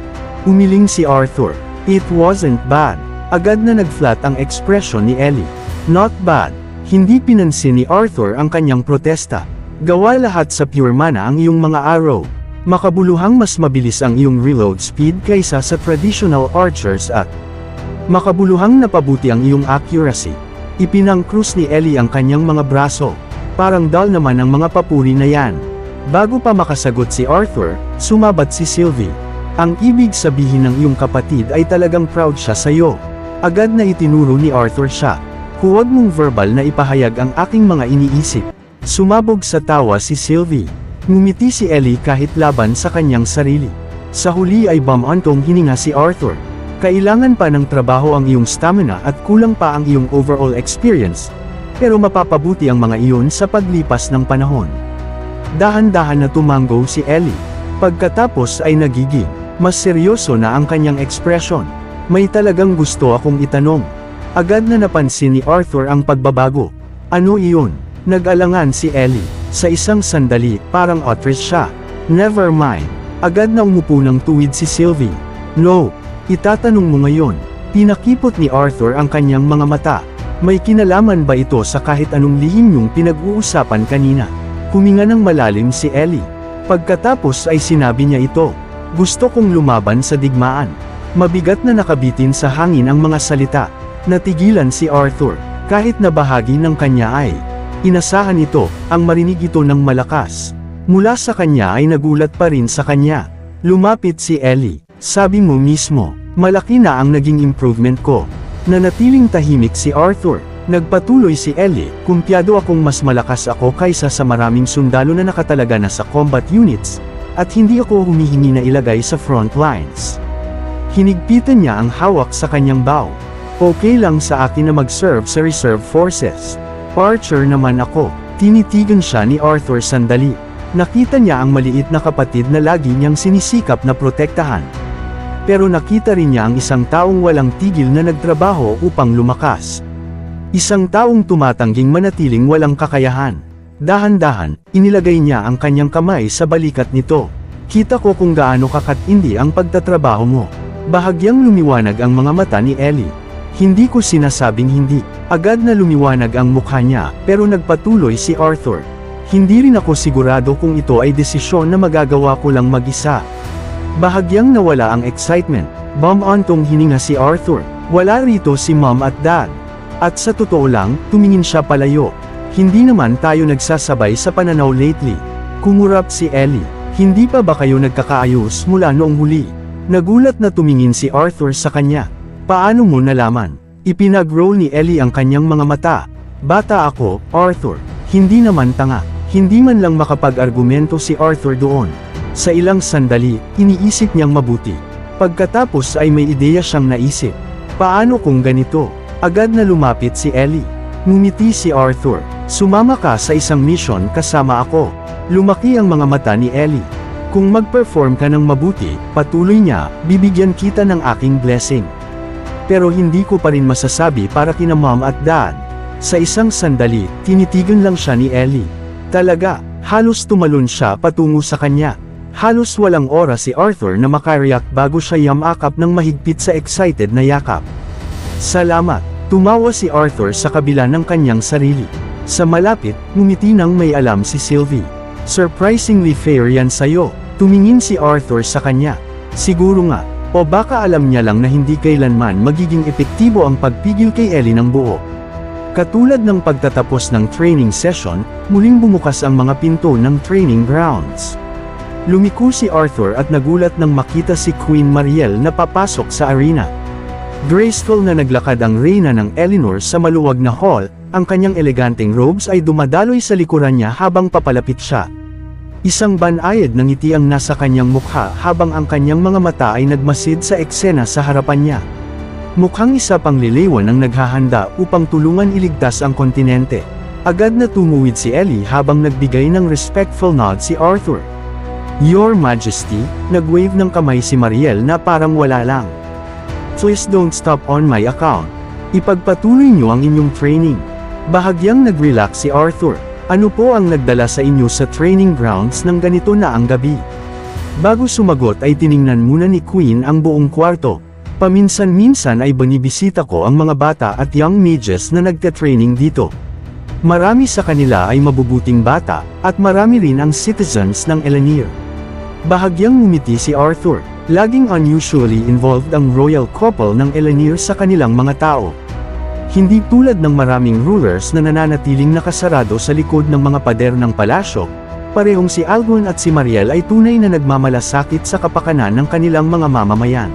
Umiling si Arthur. It wasn't bad. Agad na nag-flat ang ekspresyon ni Ellie. Not bad. Hindi pinansin ni Arthur ang kanyang protesta. Gawa lahat sa pure mana ang iyong mga arrow. Makabuluhang mas mabilis ang iyong reload speed kaysa sa traditional archers at makabuluhang napabuti ang iyong accuracy. Ipinangkrus ni Ellie ang kanyang mga braso. Parang dull naman ang mga papuri na yan. Bago pa makasagot si Arthur, sumabat si Sylvie. Ang ibig sabihin ng iyong kapatid ay talagang proud siya sa iyo. Agad na itinuro ni Arthur siya. Huwag mong verbal na ipahayag ang aking mga iniisip. Sumabog sa tawa si Sylvie. Ngumiti si Ellie kahit laban sa kanyang sarili. Sa huli ay bumantong hininga si Arthur. Kailangan pa ng trabaho ang iyong stamina at kulang pa ang iyong overall experience. Pero mapapabuti ang mga iyon sa paglipas ng panahon. Dahan-dahan na tumango si Ellie. Pagkatapos ay nagiging mas seryoso na ang kanyang ekspresyon. May talagang gusto akong itanong. Agad na napansin ni Arthur ang pagbabago. Ano iyon? Nag-alangan si Ellie. Sa isang sandali, parang ostrich siya. Never mind. Agad na umupo ng tuwid si Sylvie. No. Itatanong mo ngayon. Pinakipot ni Arthur ang kanyang mga mata. May kinalaman ba ito sa kahit anong lihim yung pinag-uusapan kanina? Huminga ng malalim si Ellie. Pagkatapos ay sinabi niya ito. Gusto kong lumaban sa digmaan. Mabigat na nakabitin sa hangin ang mga salita. Natigilan si Arthur. Kahit na bahagi ng kanya ay inasahan ito, ang marinig ito ng malakas. Mula sa kanya ay nagulat pa rin sa kanya. Lumapit si Ellie. Sabi mo mismo, malaki na ang naging improvement ko. Nanatiling tahimik si Arthur. Nagpatuloy si Ellie, kumpyado akong mas malakas ako kaysa sa maraming sundalo na nakatalaga na sa combat units, at hindi ako humihingi na ilagay sa front lines. Hinigpitan niya ang hawak sa kanyang bow. Okay lang sa akin na mag-serve sa reserve forces. Archer naman ako. Tinitigan siya ni Arthur sandali. Nakita niya ang maliit na kapatid na lagi niyang sinisikap na protektahan. Pero nakita rin niya ang isang taong walang tigil na nagtrabaho upang lumakas. Isang taong tumatangging manatiling walang kakayahan. Dahan-dahan, inilagay niya ang kanyang kamay sa balikat nito. Kita ko kung gaano kakatindi ang pagtatrabaho mo. Bahagyang lumiwanag ang mga mata ni Ellie. Hindi ko sinasabing hindi. Agad na lumiwanag ang mukha niya, pero nagpatuloy si Arthur. Hindi rin ako sigurado kung ito ay desisyon na magagawa ko lang mag-isa. Bahagyang nawala ang excitement. Bumantong hininga si Arthur. Wala rito si Mom at Dad. At sa totoo lang, tumingin siya palayo. Hindi naman tayo nagsasabay sa pananaw lately. Kumurap si Ellie. Hindi pa ba kayo nagkakaayos mula noong huli? Nagulat na tumingin si Arthur sa kanya. Paano mo nalaman? Ipinag-roll ni Ellie ang kanyang mga mata. Bata ako, Arthur. Hindi naman tanga. Hindi man lang makapag-argumento si Arthur doon. Sa ilang sandali, iniisip niyang mabuti. Pagkatapos ay may ideya siyang naisip. Paano kung ganito? Agad na lumapit si Ellie. Ngumiti si Arthur. Sumama ka sa isang mission kasama ako. Lumaki ang mga mata ni Ellie. Kung mag-perform ka ng mabuti, patuloy niya, bibigyan kita ng aking blessing. Pero hindi ko pa rin masasabi para kina mom at dad. Sa isang sandali, tinitigan lang siya ni Ellie. Talaga, halos tumalon siya patungo sa kanya. Halos walang oras si Arthur na makariyak bago siya yamakap ng mahigpit sa excited na yakap. Salamat, tumawa si Arthur sa kabila ng kanyang sarili. Sa malapit, ngumiti nang may alam si Sylvie. Surprisingly fair yan sa'yo, tumingin si Arthur sa kanya. Siguro nga, o baka alam niya lang na hindi kailanman magiging epektibo ang pagpigil kay Ellie ng buo. Katulad ng pagtatapos ng training session, muling bumukas ang mga pinto ng training grounds. Lumiko si Arthur at nagulat nang makita si Queen Mariel na papasok sa arena. Graceful na naglakad ang reyna ng Eleanor sa maluwag na hall, ang kanyang eleganteng robes ay dumadaloy sa likuran niya habang papalapit siya. Isang banayad ng ngiti ang nasa kanyang mukha habang ang kanyang mga mata ay nagmasid sa eksena sa harapan niya. Mukhang isa pang liliwan ang naghahanda upang tulungan iligtas ang kontinente. Agad na tumuwid si Ellie habang nagbigay ng respectful nod si Arthur. Your Majesty, nag-wave ng kamay si Mariel na parang wala lang. Please don't stop on my account. Ipagpatuloy niyo ang inyong training. Bahagyang nag-relax si Arthur. Ano po ang nagdala sa inyo sa training grounds ng ganito na ang gabi? Bago sumagot ay tiningnan muna ni Queen ang buong kwarto. Paminsan-minsan ay binibisita ko ang mga bata at young mages na nagte-training dito. Marami sa kanila ay mabubuting bata, at marami rin ang citizens ng Eleanor. Bahagyang ngumiti si Arthur. Laging unusually involved ang royal couple ng Eleanor sa kanilang mga tao. Hindi tulad ng maraming rulers na nananatiling nakasarado sa likod ng mga pader ng palasyo, parehong si Algon at si Mariel ay tunay na nagmamalasakit sa kapakanan ng kanilang mga mamamayan.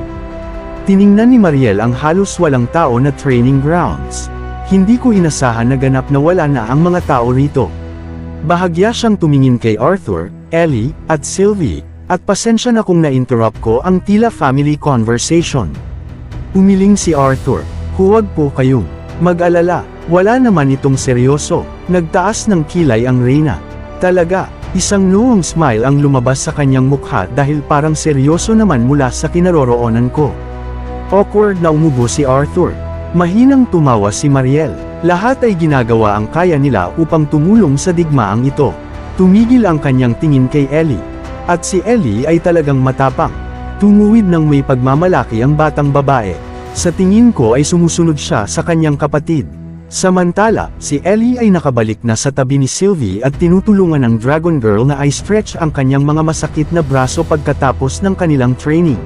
Tiningnan ni Mariel ang halos walang tao na training grounds. Hindi ko inasahan na ganap na wala na ang mga tao rito. Bahagya siyang tumingin kay Arthur, Ellie, at Sylvie, at pasensya na kung na-interrupt ko ang tila family conversation. Umiling si Arthur, huwag po kayong mag-alala, wala naman itong seryoso. Nagtaas ng kilay ang reyna. Talaga, isang noong smile ang lumabas sa kanyang mukha dahil parang seryoso naman mula sa kinaroroonan ko. Awkward na umubo si Arthur. Mahinang tumawa si Mariel. Lahat ay ginagawa ang kaya nila upang tumulong sa digmaang ito. Tumigil ang kanyang tingin kay Ellie. At si Ellie ay talagang matapang. Tumuwid ng may pagmamalaki ang batang babae. Sa tingin ko ay sumusunod siya sa kanyang kapatid. Samantala, si Ellie ay nakabalik na sa tabi ni Sylvie at tinutulungan ng Dragon Girl na i-stretch ang kanyang mga masakit na braso pagkatapos ng kanilang training.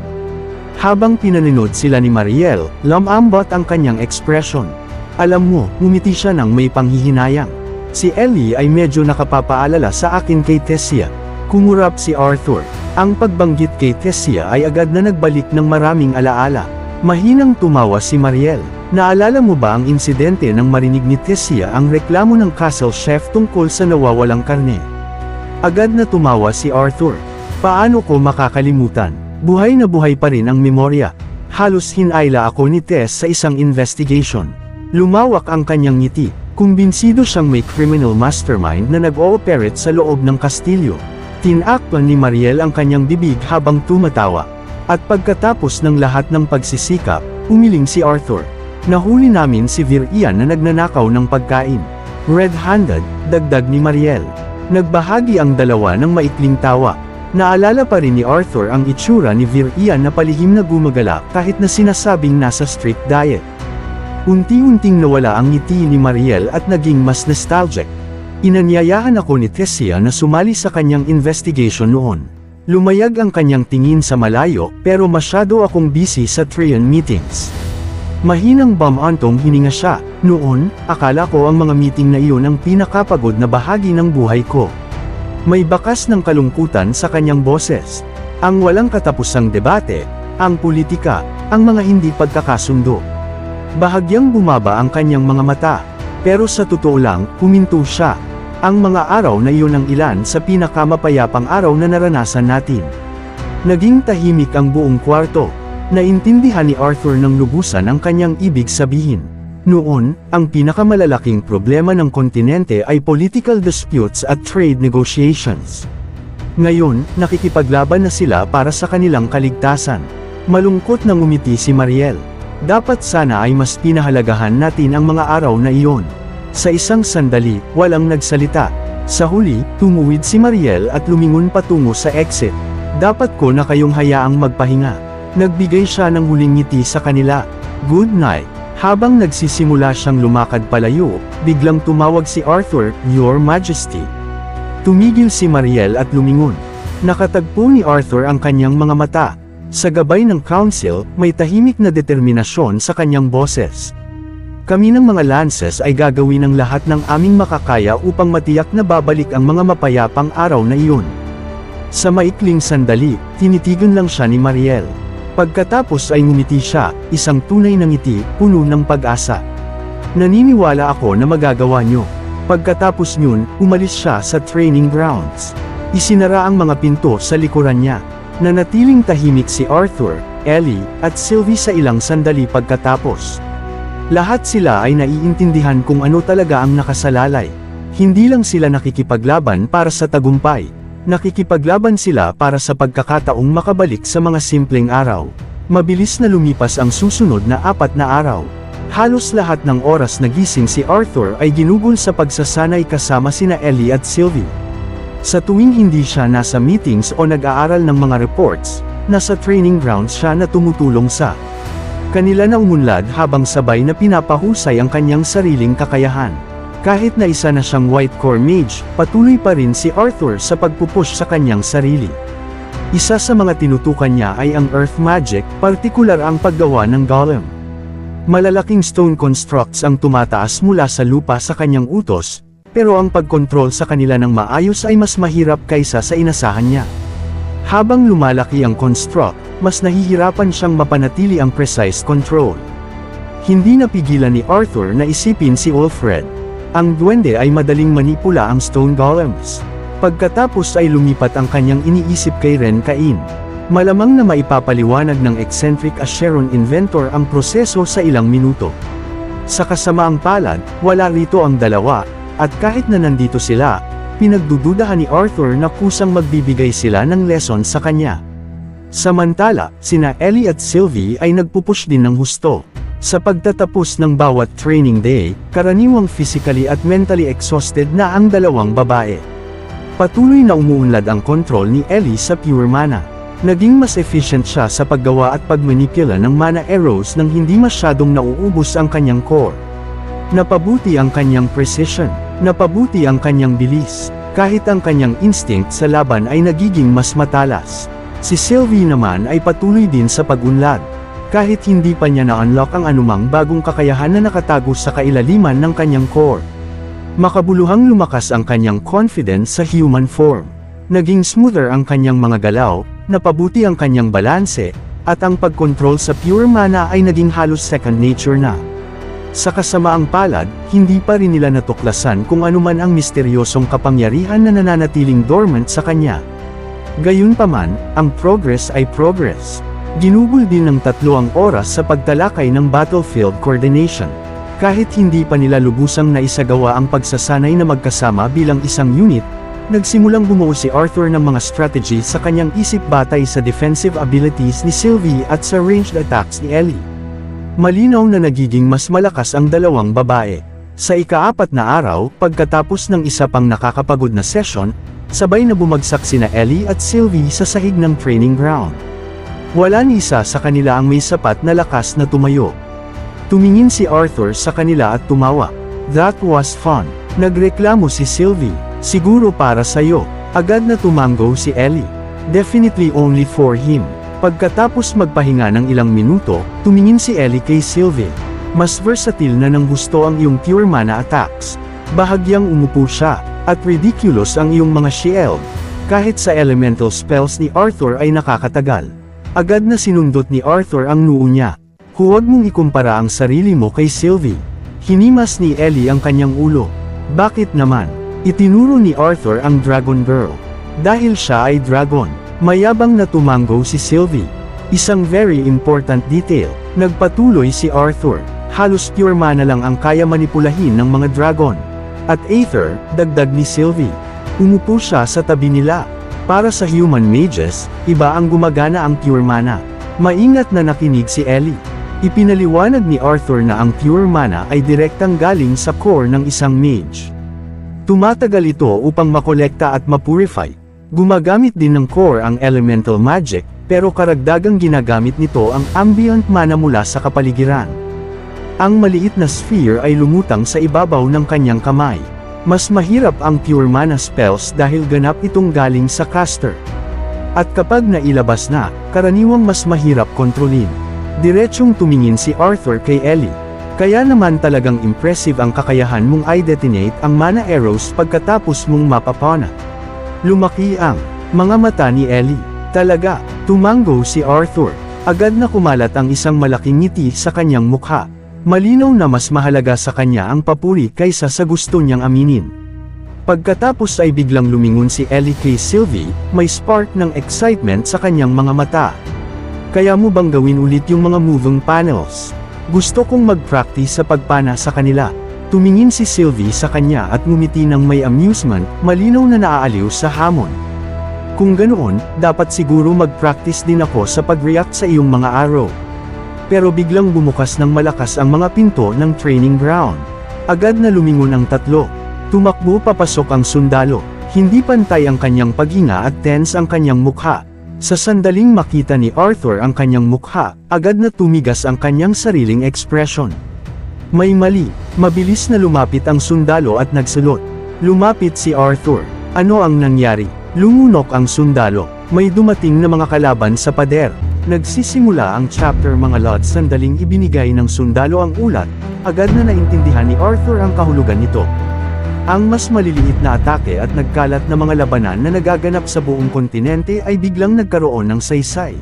Habang pinaninod sila ni Mariel, lumambot ang kanyang ekspresyon. Alam mo, ngumiti siya ng may panghihinayang. Si Ellie ay medyo nakapapaalala sa akin kay Tessia. Kumurap si Arthur. Ang pagbanggit kay Tessia ay agad na nagbalik ng maraming alaala. Mahinang tumawa si Mariel. Naalala mo ba ang insidente nang marinig ni Tessia ang reklamo ng castle chef tungkol sa nawawalang karne? Agad na tumawa si Arthur. Paano ko makakalimutan? Buhay na buhay pa rin ang memorya. Halos hinayla ako ni Tess sa isang investigation. Lumawak ang kanyang ngiti. Kumbinsido siyang may criminal mastermind na nag-ooperate sa loob ng kastilyo. Tinakpan ni Mariel ang kanyang bibig habang tumatawa. At pagkatapos ng lahat ng pagsisikap, umiling si Arthur. Nahuli namin si Virian na nagnanakaw ng pagkain. Red-handed, dagdag ni Mariel. Nagbahagi ang dalawa ng maikling tawa. Naalala pa rin ni Arthur ang itsura ni Virian na palihim na gumagala kahit na sinasabing nasa strict diet. Unti-unting nawala ang ngiti ni Mariel at naging mas nostalgic. Inanyayahan ako ni Tessia na sumali sa kanyang investigation noon. Lumayag ang kanyang tingin sa malayo pero masyado akong busy sa Trian meetings. Mahinang bumantong hininga siya. Noon, akala ko ang mga meeting na iyon ang pinakapagod na bahagi ng buhay ko. May bakas ng kalungkutan sa kanyang boses. Ang walang katapusang debate, ang politika, ang mga hindi pagkakasundo. Bahagyang bumaba ang kanyang mga mata. Pero sa totoo lang, huminto siya. Ang mga araw na iyon ang ilan sa pinakamapayapang araw na naranasan natin. Naging tahimik ang buong kwarto. Naintindihan ni Arthur ng lubusan ang kanyang ibig sabihin. Noon, ang pinakamalalaking problema ng kontinente ay political disputes at trade negotiations. Ngayon, nakikipaglaban na sila para sa kanilang kaligtasan. Malungkot na ngumiti si Mariel. Dapat sana ay mas pinahalagahan natin ang mga araw na iyon. Sa isang sandali, walang nagsalita. Sa huli, tumuwid si Mariel at lumingon patungo sa exit. Dapat ko na kayong hayaang magpahinga. Nagbigay siya ng huling ngiti sa kanila. Good night. Habang nagsisimula siyang lumakad palayo, biglang tumawag si Arthur, Your Majesty. Tumigil si Mariel at lumingon. Nakatagpo ni Arthur ang kanyang mga mata. Sa gabay ng council, may tahimik na determinasyon sa kanyang boses. Kami ng mga Lances ay gagawin ang lahat ng aming makakaya upang matiyak na babalik ang mga mapayapang araw na iyon. Sa maikling sandali, tinitigan lang siya ni Mariel. Pagkatapos ay ngumiti siya, isang tunay na ngiti, puno ng pag-asa. Naniniwala ako na magagawa niyo. Pagkatapos niyon, umalis siya sa training grounds. Isinara ang mga pinto sa likuran niya. Nanatiling tahimik si Arthur, Ellie, at Sylvie sa ilang sandali pagkatapos. Lahat sila ay naiintindihan kung ano talaga ang nakasalalay. Hindi lang sila nakikipaglaban para sa tagumpay. Nakikipaglaban sila para sa pagkakataong makabalik sa mga simpleng araw. Mabilis na lumipas ang susunod na 4 na araw. Halos lahat ng oras na gising si Arthur ay ginugol sa pagsasanay kasama sina Ellie at Sylvie. Sa tuwing hindi siya nasa meetings o nag-aaral ng mga reports, nasa training grounds siya na tumutulong sa kanila na umunlad habang sabay na pinapahusay ang kanyang sariling kakayahan. Kahit na isa na siyang White Core Mage, patuloy pa rin si Arthur sa pagpupush sa kanyang sarili. Isa sa mga tinutukan niya ay ang Earth Magic, partikular ang paggawa ng golem. Malalaking stone constructs ang tumataas mula sa lupa sa kanyang utos, pero ang pagkontrol sa kanila ng maayos ay mas mahirap kaysa sa inasahan niya. Habang lumalaki ang construct, mas nahihirapan siyang mapanatili ang precise control. Hindi napigilan ni Arthur na isipin si Ulfred. Ang duwende ay madaling manipula ang stone golems. Pagkatapos ay lumipat ang kanyang iniisip kay Ren Cain. Malamang na maipapaliwanag ng eccentric Acheron inventor ang proseso sa ilang minuto. Sa kasamaang palad, wala rito ang dalawa, at kahit na nandito sila, pinagdududahan ni Arthur na kusang magbibigay sila ng lesson sa kanya. Samantala, sina Ellie at Sylvie ay nagpupush din ng husto. Sa pagtatapos ng bawat training day, karaniwang physically at mentally exhausted na ang dalawang babae. Patuloy na umuunlad ang control ni Ellie sa pure mana. Naging mas efficient siya sa paggawa at pagmanipula ng mana arrows nang hindi masyadong nauubos ang kanyang core. Napabuti ang kanyang precision, napabuti ang kanyang bilis, kahit ang kanyang instinct sa laban ay nagiging mas matalas. Si Sylvie naman ay patuloy din sa pag-unlad. Kahit hindi pa niya na-unlock ang anumang bagong kakayahan na nakatago sa kailaliman ng kanyang core. Makabuluhang lumakas ang kanyang confidence sa human form. Naging smoother ang kanyang mga galaw, napabuti ang kanyang balanse, at ang pagkontrol sa pure mana ay naging halos second nature na. Sa kasamaang palad, hindi pa rin nila natuklasan kung anuman ang misteryosong kapangyarihan na nananatiling dormant sa kanya. Gayunpaman, ang progress ay progress. Ginugol din ng 3 ang oras sa pagtalakay ng battlefield coordination. Kahit hindi pa nila lubusang naisagawa ang pagsasanay na magkasama bilang isang unit, nagsimulang bumuo si Arthur ng mga strategy sa kanyang isip batay sa defensive abilities ni Sylvie at sa ranged attacks ni Ellie. Malinaw na nagiging mas malakas ang dalawang babae. Sa ika-4 na araw, pagkatapos ng isa pang nakakapagod na session, sabay na bumagsak sina Ellie at Sylvie sa sahig ng training ground. Wala ni isa sa kanila ang may sapat na lakas na tumayo. Tumingin si Arthur sa kanila at tumawa. That was fun. Nagreklamo si Sylvie. Siguro para sa'yo. Agad na tumango si Ellie. Definitely only for him. Pagkatapos magpahinga ng ilang minuto, tumingin si Ellie kay Sylvie. Mas versatile na ng gusto ang iyong pure mana attacks. Bahagyang umupo siya, at ridiculous ang iyong mga shield. Kahit sa elemental spells ni Arthur ay nakakatagal. Agad na sinundot ni Arthur ang noo niya. Huwag mong ikumpara ang sarili mo kay Sylvie. Hinimas ni Ellie ang kanyang ulo. Bakit naman? Itinuro ni Arthur ang Dragon Girl. Dahil siya ay dragon, mayabang na tumango si Sylvie. Isang very important detail. Nagpatuloy si Arthur. Halos pure mana lang ang kaya manipulahin ng mga dragon. At Aether, dagdag ni Sylvie. Umupo siya sa tabi nila. Para sa human mages, iba ang gumagana ang pure mana. Maingat na nakinig si Ellie. Ipinaliwanag ni Arthur na ang pure mana ay direktang galing sa core ng isang mage. Tumatagal ito upang makolekta at mapurify. Gumagamit din ng core ang elemental magic, pero karagdagang ginagamit nito ang ambient mana mula sa kapaligiran. Ang maliit na sphere ay lumutang sa ibabaw ng kanyang kamay. Mas mahirap ang pure mana spells dahil ganap itong galing sa caster. At kapag nailabas na, karaniwang mas mahirap kontrolin. Diretsyong tumingin si Arthur kay Ellie. Kaya naman talagang impressive ang kakayahan mong i-detonate ang mana arrows pagkatapos mong mapapana. Lumaki ang mga mata ni Ellie. Talaga, tumango si Arthur. Agad na kumalat ang isang malaking ngiti sa kanyang mukha. Malinaw na mas mahalaga sa kanya ang papuri kaysa sa gusto niyang aminin. Pagkatapos ay biglang lumingon si Ellie kay Sylvie, may spark ng excitement sa kanyang mga mata. Kaya mo bang gawin ulit yung mga moving panels? Gusto kong mag-practice sa pagpana sa kanila. Tumingin si Sylvie sa kanya at ngumiti ng may amusement, malinaw na naaaliw sa hamon. Kung ganoon, dapat siguro mag-practice din ako sa pag-react sa iyong mga arrow. Pero biglang bumukas ng malakas ang mga pinto ng training ground. Agad na lumingon ang tatlo. Tumakbo papasok ang sundalo. Hindi pantay ang kanyang paghinga at tense ang kanyang mukha. Sa sandaling makita ni Arthur ang kanyang mukha, agad na tumigas ang kanyang sariling ekspresyon. May mali, mabilis na lumapit ang sundalo at nagsulot. Lumapit si Arthur. Ano ang nangyari? Lumunok ang sundalo. May dumating na mga kalaban sa pader. Nagsisimula ang chapter mga lods. Sandaling ibinigay ng sundalo ang ulat, agad na naintindihan ni Arthur ang kahulugan nito. Ang mas maliliit na atake at nagkalat na mga labanan na nagaganap sa buong kontinente ay biglang nagkaroon ng saysay.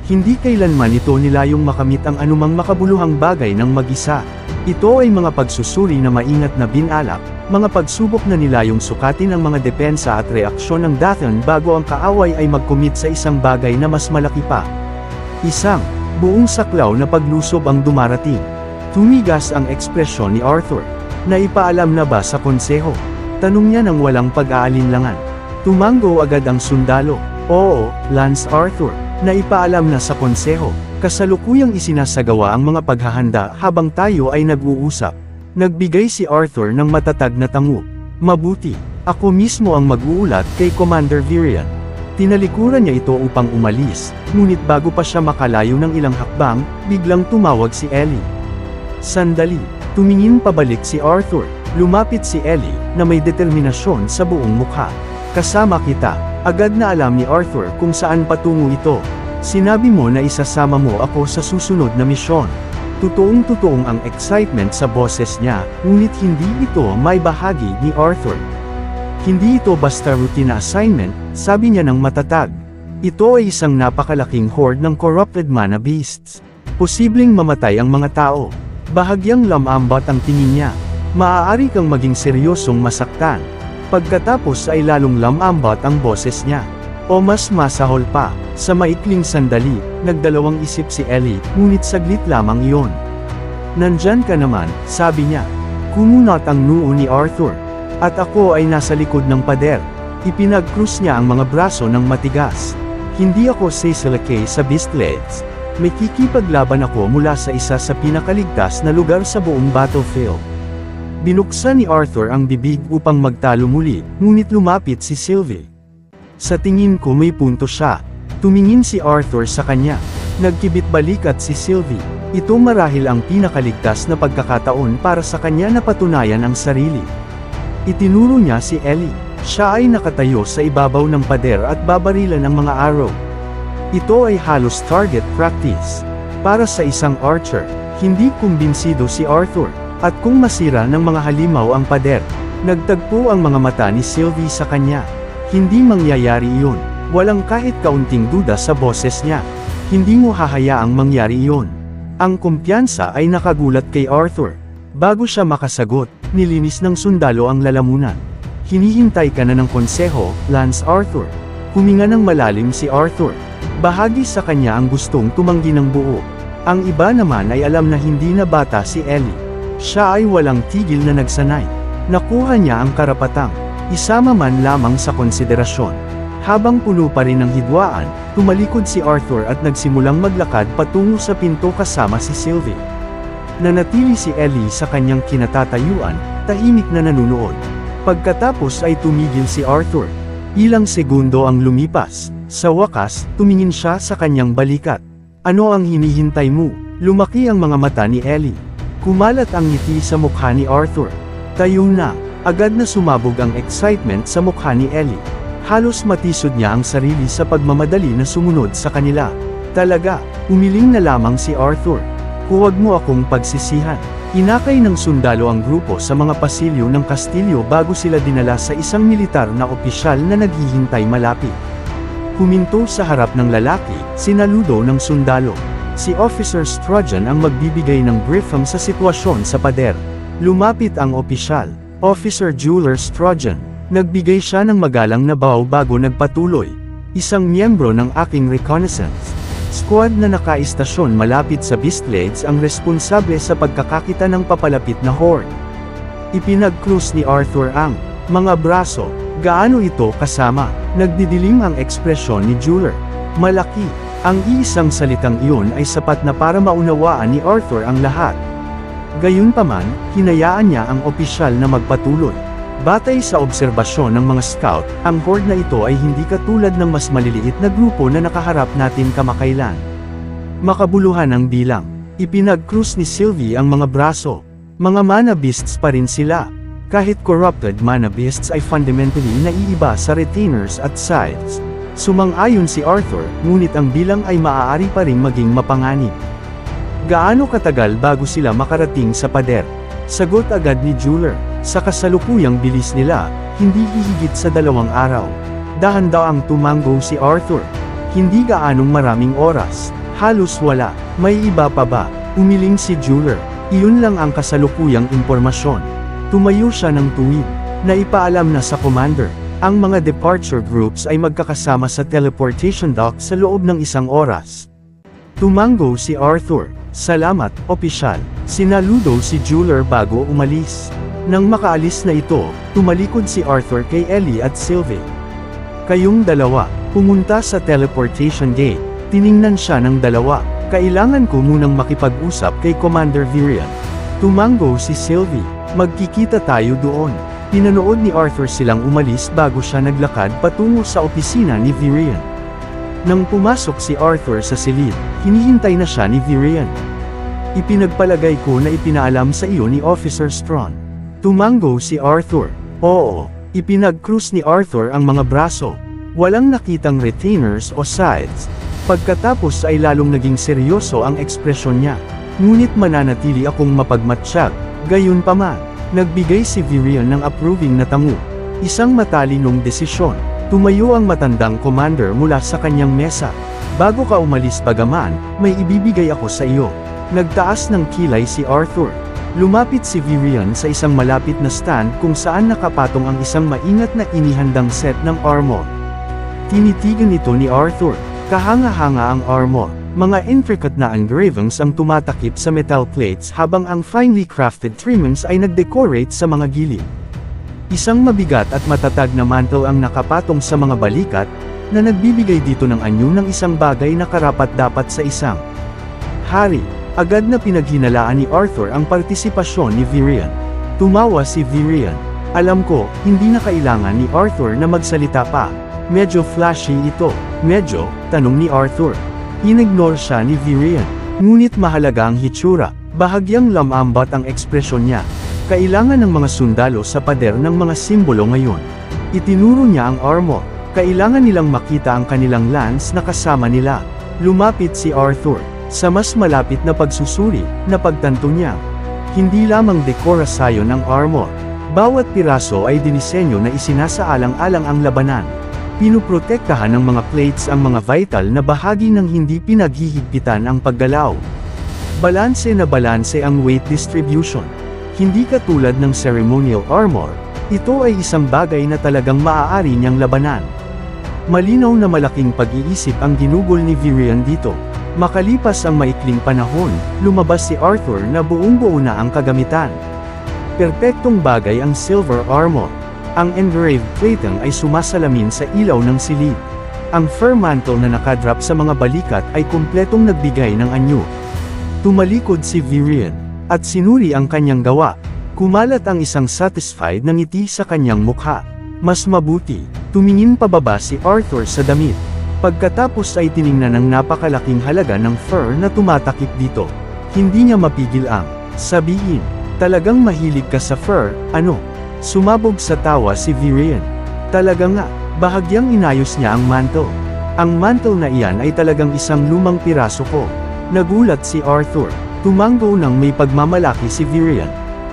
Hindi kailanman ito nilayong makamit ang anumang makabuluhang bagay ng mag-isa. Ito ay mga pagsusuri na maingat na binalak, mga pagsubok na nilayong sukatin ang mga depensa at reaksyon ng Dathan bago ang kaaway ay mag-commit sa isang bagay na mas malaki pa. Isang buong saklaw na paglusob ang dumarating. Tumigas ang ekspresyon ni Arthur. Naipaalam na ba sa konseho? Tanong niya nang walang pag-aalinlangan. Tumango agad ang sundalo. Oo, Lance Arthur. Naipaalam na sa konseho. Kasalukuyang isinasagawa ang mga paghahanda habang tayo ay nag-uusap. Nagbigay si Arthur ng matatag na tango. Mabuti, ako mismo ang mag-uulat kay Commander Virian. Tinalikuran niya ito upang umalis, ngunit bago pa siya makalayo ng ilang hakbang, biglang tumawag si Ellie. Sandali, tumingin pabalik si Arthur. Lumapit si Ellie, na may determinasyon sa buong mukha. Kasama kita. Agad na alam ni Arthur kung saan patungo ito. Sinabi mo na isasama mo ako sa susunod na misyon. Totoong-totoong ang excitement sa boses niya, ngunit hindi ito may bahagi ni Arthur. Hindi ito basta routine na assignment, sabi niya ng matatag. Ito ay isang napakalaking horde ng corrupted mana beasts. Posibleng mamatay ang mga tao. Bahagyang lamambat ang tingin niya. Maaari kang maging seryosong masaktan. Pagkatapos ay lalong lamambat ang boses niya. O mas masahol pa, sa maikling sandali, nagdalawang isip si Ellie, ngunit saglit lamang iyon. Nandyan ka naman, sabi niya. Kumunat ang noo ni Arthur. At ako ay nasa likod ng pader. Ipinag-krus niya ang mga braso ng matigas. Hindi ako sasalakay sa beastlegs. May kikipaglaban ako mula sa isa sa pinakaligtas na lugar sa buong battlefield. Binuksan ni Arthur ang bibig upang magtalo muli, ngunit lumapit si Sylvie. Sa tingin ko may punto siya. Tumingin si Arthur sa kanya. Nagkibit balikat si Sylvie. Ito marahil ang pinakaligtas na pagkakataon para sa kanya na patunayan ang sarili. Itinuro niya si Ellie. Siya ay nakatayo sa ibabaw ng pader at babarilan ng mga arrow. Ito ay halos target practice. Para sa isang archer, Hindi kumbinsido si Arthur, at kung masira ng mga halimaw ang pader. Nagtagpo ang mga mata ni Sylvie sa kanya. Hindi mangyayari iyon. Walang kahit kaunting duda sa boses niya. Hindi mo hahayaang mangyari iyon. Ang kumpiyansa ay nakagulat kay Arthur. Bago siya makasagot, nilinis ng sundalo ang lalamunan. Hinihintay ka na ng konseho, Lance Arthur. Huminga ng malalim si Arthur. Bahagi sa kanya ang gustong tumanggi ng buo. Ang iba naman ay alam na hindi na bata si Ellie. Siya ay walang tigil na nagsanay. Nakuha niya ang karapatang isama man lamang sa konsiderasyon. Habang puno pa rin ng hidwaan, tumalikod si Arthur at nagsimulang maglakad patungo sa pinto kasama si Sylvie. Nanatili si Ellie sa kanyang kinatatayuan, tahimik na nanunood. Pagkatapos ay tumigil si Arthur. Ilang segundo ang lumipas. Sa wakas, tumingin siya sa kanyang balikat. Ano ang hinihintay mo? Lumaki ang mga mata ni Ellie. Kumalat ang ngiti sa mukha ni Arthur. Tayo na. Agad na sumabog ang excitement sa mukha ni Ellie. Halos matisod niya ang sarili sa pagmamadali na sumunod sa kanila. Talaga, umiling na lamang si Arthur. Huwag mo akong pagsisihan. Inakay ng sundalo ang grupo sa mga pasilyo ng kastilyo bago sila dinala sa isang militar na opisyal na naghihintay malapit. Huminto sa harap ng lalaki, sinaludo ng sundalo. Si Officer Sturgeon ang magbibigay ng briefing sa sitwasyon sa pader. Lumapit ang opisyal, Officer Jeweler Sturgeon. Nagbigay siya ng magalang na bow bago nagpatuloy. Isang miyembro ng aking reconnaissance squad na nakaistasyon malapit sa Beastblades ang responsable sa pagkakakita ng papalapit na horde. Ipinag-cruise ni Arthur ang mga braso. Gaano ito kasama? Nagdidilim ang ekspresyon ni Jeweler. Malaki. Ang iisang salitang iyon ay sapat na para maunawaan ni Arthur ang lahat. Gayunpaman, hinayaan niya ang opisyal na magpatuloy. Batay sa obserbasyon ng mga scout, ang horde na ito ay hindi katulad ng mas maliliit na grupo na nakaharap natin kamakailan. Makabuluhan ang bilang. Ipinag-cruise ni Sylvie ang mga braso. Mga mana beasts pa rin sila. Kahit corrupted mana beasts ay fundamentally naiiba sa retainers at scythes. Sumang-ayon si Arthur, ngunit ang bilang ay maaari pa ring maging mapanganib. Gaano katagal bago sila makarating sa pader? Sagot agad ni Jeweler. Sa kasalukuyang bilis nila, hindi hihigit sa 2 araw. Dahan-daang tumango si Arthur. Hindi gaanong maraming oras. Halos wala. May iba pa ba? Umiling si Jeweler. Iyon lang ang kasalukuyang impormasyon. Tumayo siya ng tuwid. Naipaalam na sa commander. Ang mga departure groups ay magkakasama sa teleportation dock sa loob ng 1 oras. Tumango si Arthur. Salamat, opisyal. Sinaludo si Jeweler bago umalis. Nang makaalis na ito, tumalikod si Arthur kay Ellie at Sylvie. Kayong dalawa, pumunta sa teleportation gate. Tiningnan siya ng dalawa. Kailangan ko munang makipag-usap kay Commander Virian. Tumango si Sylvie. Magkikita tayo doon. Pinanood ni Arthur silang umalis bago siya naglakad patungo sa opisina ni Virian. Nang pumasok si Arthur sa silid, hinihintay na siya ni Virian. Ipinagpalagay ko na ipinaalam sa iyo ni Officer Strawn. Tumango si Arthur. Oo. Ipinag-cruise ni Arthur ang mga braso. Walang nakitang retainers o scythes. Pagkatapos ay lalong naging seryoso ang ekspresyon niya. Ngunit mananatili akong mapagmatsyag. Gayunpaman, nagbigay si Virian ng approving na tango. Isang matalinong desisyon. Tumayo ang matandang commander mula sa kanyang mesa. Bago ka umalis bagaman, may ibibigay ako sa iyo. Nagtaas ng kilay si Arthur. Lumapit si Virian sa isang malapit na stand kung saan nakapatong ang isang maingat na inihandang set ng armor. Tinitigan ito ni Arthur. Kahanga-hanga ang armor. Mga intricate na engravings ang tumatakip sa metal plates habang ang finely crafted trimmings ay nag-decorate sa mga gilid. Isang mabigat at matatag na mantle ang nakapatong sa mga balikat, na nagbibigay dito ng anyo ng isang bagay na karapat-dapat sa isang hari. Agad na pinaghinalaan ni Arthur ang partisipasyon ni Virian. Tumawa si Virian. Alam ko, hindi na kailangan ni Arthur na magsalita pa. Medyo flashy ito. Medyo, tanong ni Arthur. Inignore siya ni Virian. Ngunit mahalaga ang hitsura. Bahagyang lamambat ang ekspresyon niya. Kailangan ng mga sundalo sa pader ng mga simbolo ngayon. Itinuro niya ang armor. Kailangan nilang makita ang kanilang lance na kasama nila. Lumapit si Arthur. Sa mas malapit na pagsusuri, napagtanto niya. Hindi lamang dekorasyon ng armor. Bawat piraso ay dinisenyo na isinasaalang-alang ang labanan. Pinuprotektahan ng mga plates ang mga vital na bahagi ng hindi pinaghihigpitan ang paggalaw. Balanse na balanse ang weight distribution. Hindi katulad ng ceremonial armor, ito ay isang bagay na talagang maaari niyang labanan. Malinaw na malaking pag-iisip ang ginugol ni Virion dito. Makalipas ang maikling panahon, lumabas si Arthur na buong-buo na ang kagamitan. Perpektong bagay ang silver armor. Ang engraved plating ay sumasalamin sa ilaw ng silid. Ang fur mantle na nakadrop sa mga balikat ay kumpletong nagbigay ng anyo. Tumalikod si Virion, at sinuri ang kanyang gawa. Kumalat ang isang satisfied na ngiti sa kanyang mukha. Mas mabuti, tumingin pababa si Arthur sa damit. Pagkatapos ay tiningnan ang napakalaking halaga ng fur na tumatakip dito. Hindi niya mapigil ang sabihin, talagang mahilig ka sa fur, ano? Sumabog sa tawa si Virion. Talaga nga, bahagyang inayos niya ang mantle. Ang mantle na iyan ay talagang isang lumang piraso ko. Nagulat si Arthur. Tumango nang may pagmamalaki si Virion.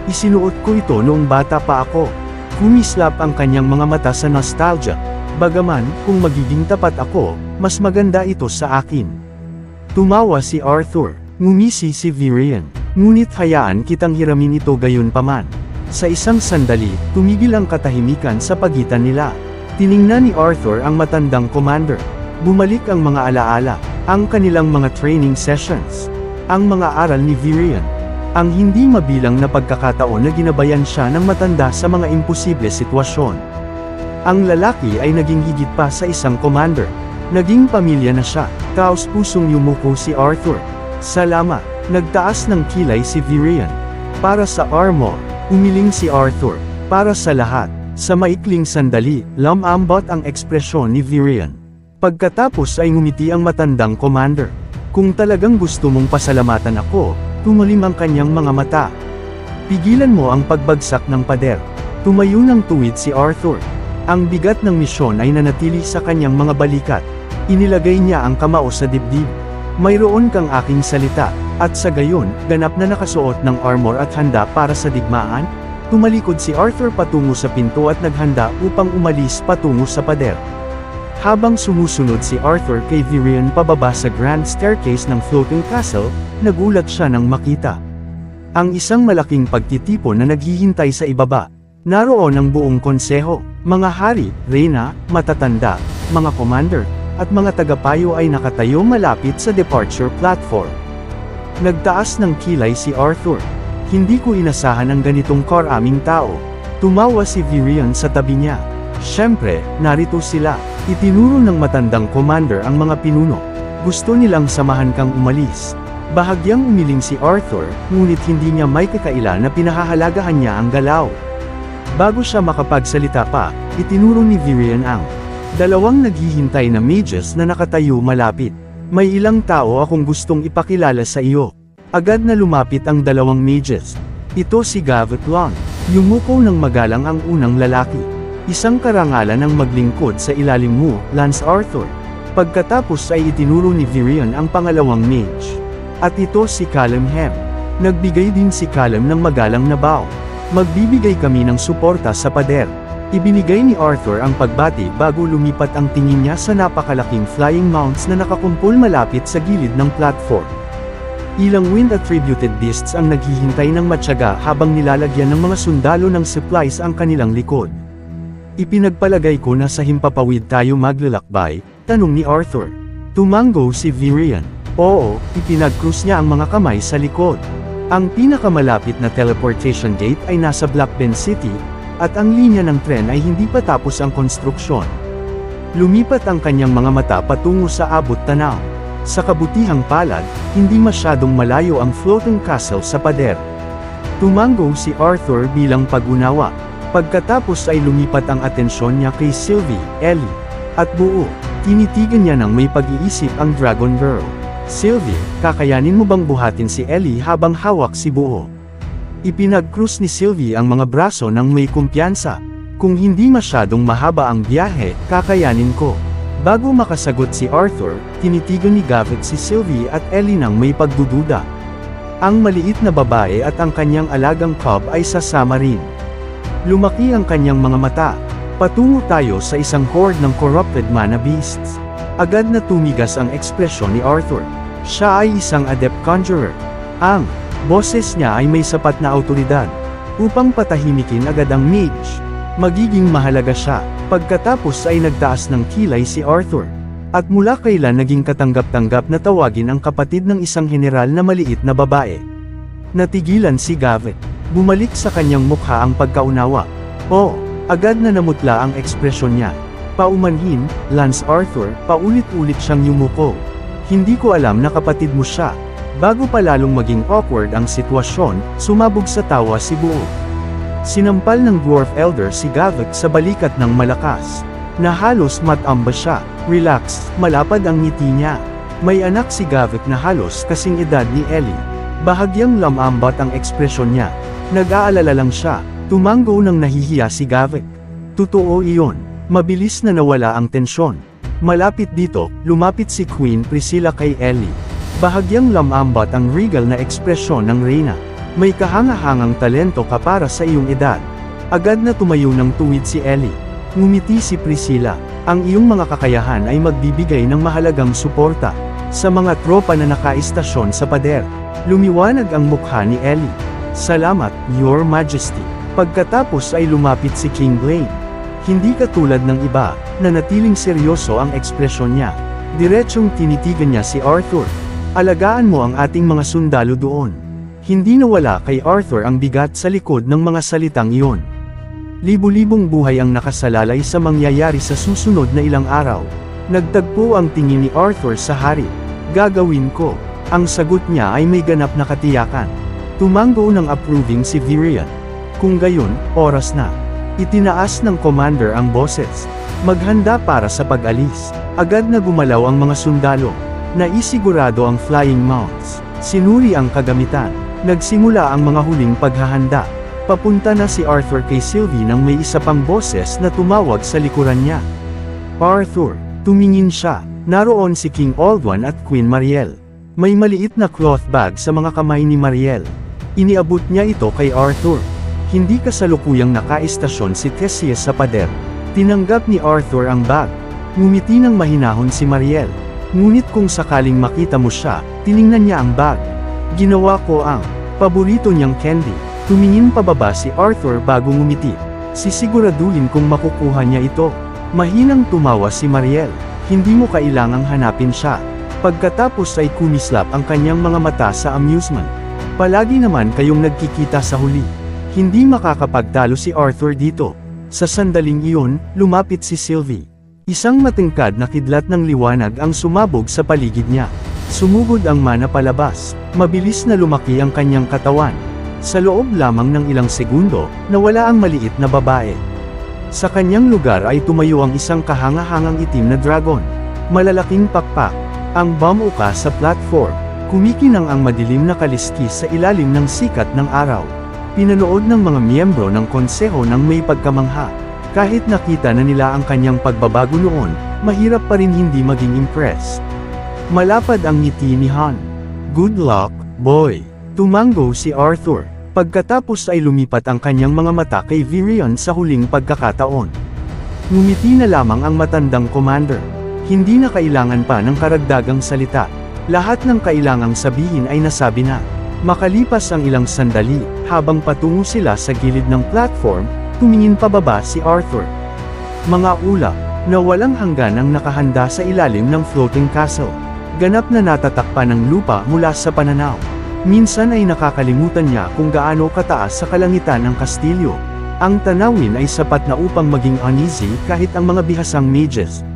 Isinuot ko ito noong bata pa ako. Kumislap ang kanyang mga mata sa nostalgia. Bagaman, kung magiging tapat ako, mas maganda ito sa akin. Tumawa si Arthur. Ngumisi si Virion. Ngunit hayaan kitang hiramin ito gayon paman. Sa isang sandali, tumigil ang katahimikan sa pagitan nila. Tiningnan ni Arthur ang matandang commander. Bumalik ang mga alaala, ang kanilang mga training sessions, ang mga aral ni Virion, ang hindi mabilang na pagkakataon na ginabayan siya ng matanda sa mga imposible sitwasyon. Ang lalaki ay naging higit pa sa isang commander. Naging pamilya na siya. Taos-pusong yumuko si Arthur. Salamat. Nagtaas ng kilay si Virion. Para sa armor, umiling si Arthur. Para sa lahat. Sa maikling sandali, lumambot ang ekspresyon ni Virion. Pagkatapos ay ngumiti ang matandang commander. Kung talagang gusto mong pasalamatan ako, tumalim ang kanyang mga mata. Pigilan mo ang pagbagsak ng pader. Tumayo ng tuwid si Arthur. Ang bigat ng misyon ay nanatili sa kanyang mga balikat. Inilagay niya ang kamao sa dibdib. Mayroon kang aking salita, at sa gayon, ganap na nakasuot ng armor at handa para sa digmaan. Tumalikod si Arthur patungo sa pinto at naghanda upang umalis patungo sa pader. Habang sumusunod si Arthur kay Virion pababa sa grand staircase ng floating castle, nagulat siya nang makita ang isang malaking pagtitipon na naghihintay sa ibaba. Naroon ang buong konseho, mga hari, reyna, matatanda, mga commander, at mga tagapayo ay nakatayo malapit sa departure platform. Nagtaas ng kilay si Arthur. Hindi ko inasahan ang ganitong karaming tao. Tumawa si Virion sa tabi niya. Siyempre, narito sila. Itinuro ng matandang commander ang mga pinuno. Gusto nilang samahan kang umalis. Bahagyang umiling si Arthur, ngunit hindi niya may kakaila na pinahahalagahan niya ang galaw. Bago siya makapagsalita pa, itinuro ni Virion ang dalawang naghihintay na mages na nakatayo malapit. May ilang tao akong gustong ipakilala sa iyo. Agad na lumapit ang dalawang mages. Ito si Gavet Long. Yumuko ng magalang ang unang lalaki. Isang karangalan ang maglingkod sa ilalim mo, Lance Arthur. Pagkatapos ay itinuro ni Virion ang pangalawang mage. At ito si Callum Hem. Nagbigay din si Callum ng magalang na bow. Magbibigay kami ng suporta sa pader. Ibinigay ni Arthur ang pagbati bago lumipat ang tingin niya sa napakalaking flying mounts na nakakumpol malapit sa gilid ng platform. Ilang wind-attributed beasts ang naghihintay ng matyaga habang nilalagyan ng mga sundalo ng supplies ang kanilang likod. Ipinagpalagay ko na sa himpapawid tayo maglalakbay, tanong ni Arthur. Tumango si Virion. Oo, ipinag-cruise niya ang mga kamay sa likod. Ang pinakamalapit na teleportation gate ay nasa Blackben City, at ang linya ng tren ay hindi pa tapos ang konstruksyon. Lumipat ang kanyang mga mata patungo sa abot tanaw. Sa kabutihang palad, hindi masyadong malayo ang floating castle sa pader. Tumango si Arthur bilang pag-unawa. Pagkatapos ay lumipat ang atensyon niya kay Sylvie, Ellie, at buo. Tinitigan niya ng may pag-iisip ang Dragon Girl. Sylvie, kakayanin mo bang buhatin si Ellie habang hawak si buo? Ipinag-cruise ni Sylvie ang mga braso ng may kumpiyansa. Kung hindi masyadong mahaba ang biyahe, kakayanin ko. Bago makasagot si Arthur, tinitigan ni Gavit si Sylvie at Ellie nang may pagdududa. Ang maliit na babae at ang kanyang alagang cub ay sasama rin. Lumaki ang kanyang mga mata. Patungo tayo sa isang horde ng corrupted mana beasts. Agad na tumigas ang ekspresyon ni Arthur. Siya ay isang adept conjurer. Ang boses niya ay may sapat na awtoridad upang patahimikin agad ang mage. Magiging mahalaga siya. Pagkatapos ay nagtaas ng kilay si Arthur. At mula kailan naging katanggap-tanggap na tawagin ang kapatid ng isang general na maliit na babae. Natigilan si Gavit. Bumalik sa kanyang mukha ang pagkaunawa. Agad na namutla ang ekspresyon niya. Paumanhin, Lance Arthur, paulit-ulit siyang yumuko. Hindi ko alam na kapatid mo siya. Bago pa lalong maging awkward ang sitwasyon, sumabog sa tawa si Buo. Sinampal ng Dwarf Elder si Gavit sa balikat ng malakas. Na halos matamba siya. Relax, malapad ang ngiti niya. May anak si Gavit na halos kasing edad ni Ellie. Bahagyang lamambat ang ekspresyon niya. Nag-aalala lang siya. Tumanggo nang nahihiya si Gavit. Totoo iyon. Mabilis na nawala ang tensyon. Malapit dito, lumapit si Queen Priscilla kay Ellie. Bahagyang lamambat ang regal na ekspresyon ng Reyna. May kahanga-hangang talento ka para sa iyong edad. Agad na tumayo ng tuwid si Ellie. Ngumiti si Priscilla. Ang iyong mga kakayahan ay magbibigay ng mahalagang suporta sa mga tropa na nakaistasyon sa pader. Lumiwanag ang mukha ni Ellie. Salamat, Your Majesty. Pagkatapos ay lumapit si King Blaine. Hindi katulad ng iba, na natiling seryoso ang ekspresyon niya. Diretsong tinitigan niya si Arthur. Alagaan mo ang ating mga sundalo doon. Hindi nawala kay Arthur ang bigat sa likod ng mga salitang iyon. Libu-libong buhay ang nakasalalay sa mangyayari sa susunod na ilang araw. Nagtagpo ang tingin ni Arthur sa hari. Gagawin ko. Ang sagot niya ay may ganap na katiyakan. Tumanggo ng approving si Virian. Kung gayon, oras na. Itinaas ng commander ang boses. Maghanda para sa pag-alis. Agad na gumalaw ang mga sundalo. Naisigurado ang flying mounts. Sinuri ang kagamitan. Nagsimula ang mga huling paghahanda. Papunta na si Arthur kay Sylvie nang may isa pang boses na tumawag sa likuran niya. Arthur, tumingin siya. Naroon si King Aldwan at Queen Mariel. May maliit na cloth bag sa mga kamay ni Mariel. Iniabot niya ito kay Arthur. Hindi kasalukuyang nakaistasyon si Theseus sa pader. Tinanggap ni Arthur ang bag. Ngumiti ng mahinahon si Mariel. Ngunit kung sakaling makita mo siya, tiningnan niya ang bag. Ginawa ko ang paborito niyang candy. Tumingin pababa si Arthur bago ngumiti. Sisiguraduhin kung makukuha niya ito. Mahinang tumawa si Mariel. Hindi mo kailangang hanapin siya. Pagkatapos ay kumislap ang kanyang mga mata sa amusement. Palagi naman kayong nagkikita sa huli. Hindi makakapagtalo si Arthur dito. Sa sandaling iyon, lumapit si Sylvie. Isang matingkad na kidlat ng liwanag ang sumabog sa paligid niya. Sumugod ang mana palabas. Mabilis na lumaki ang kanyang katawan. Sa loob lamang ng ilang segundo, nawala ang maliit na babae. Sa kanyang lugar ay tumayo ang isang kahanga-hangang itim na dragon. Malalaking pakpak. Ang bamuka sa platform. Kumikinang ang madilim na kaliskis sa ilalim ng sikat ng araw. Pinanood ng mga miyembro ng konseho ng may pagkamangha. Kahit nakita na nila ang kanyang pagbabago noon, mahirap pa rin hindi maging impressed. Malapad ang ngiti ni Han. Good luck, boy. Tumanggo si Arthur. Pagkatapos ay lumipat ang kanyang mga mata kay Virion sa huling pagkakataon. Ngumiti na lamang ang matandang commander. Hindi na kailangan pa ng karagdagang salita. Lahat ng kailangang sabihin ay nasabi na. Makalipas ang ilang sandali, habang patungo sila sa gilid ng platform, tumingin pababa si Arthur. Mga ulap, na walang hanggan ang nakahanda sa ilalim ng floating castle. Ganap na natatakpan ng lupa mula sa pananaw. Minsan ay nakakalimutan niya kung gaano kataas sa kalangitan ng kastilyo. Ang tanawin ay sapat na upang maging uneasy kahit ang mga bihasang mages.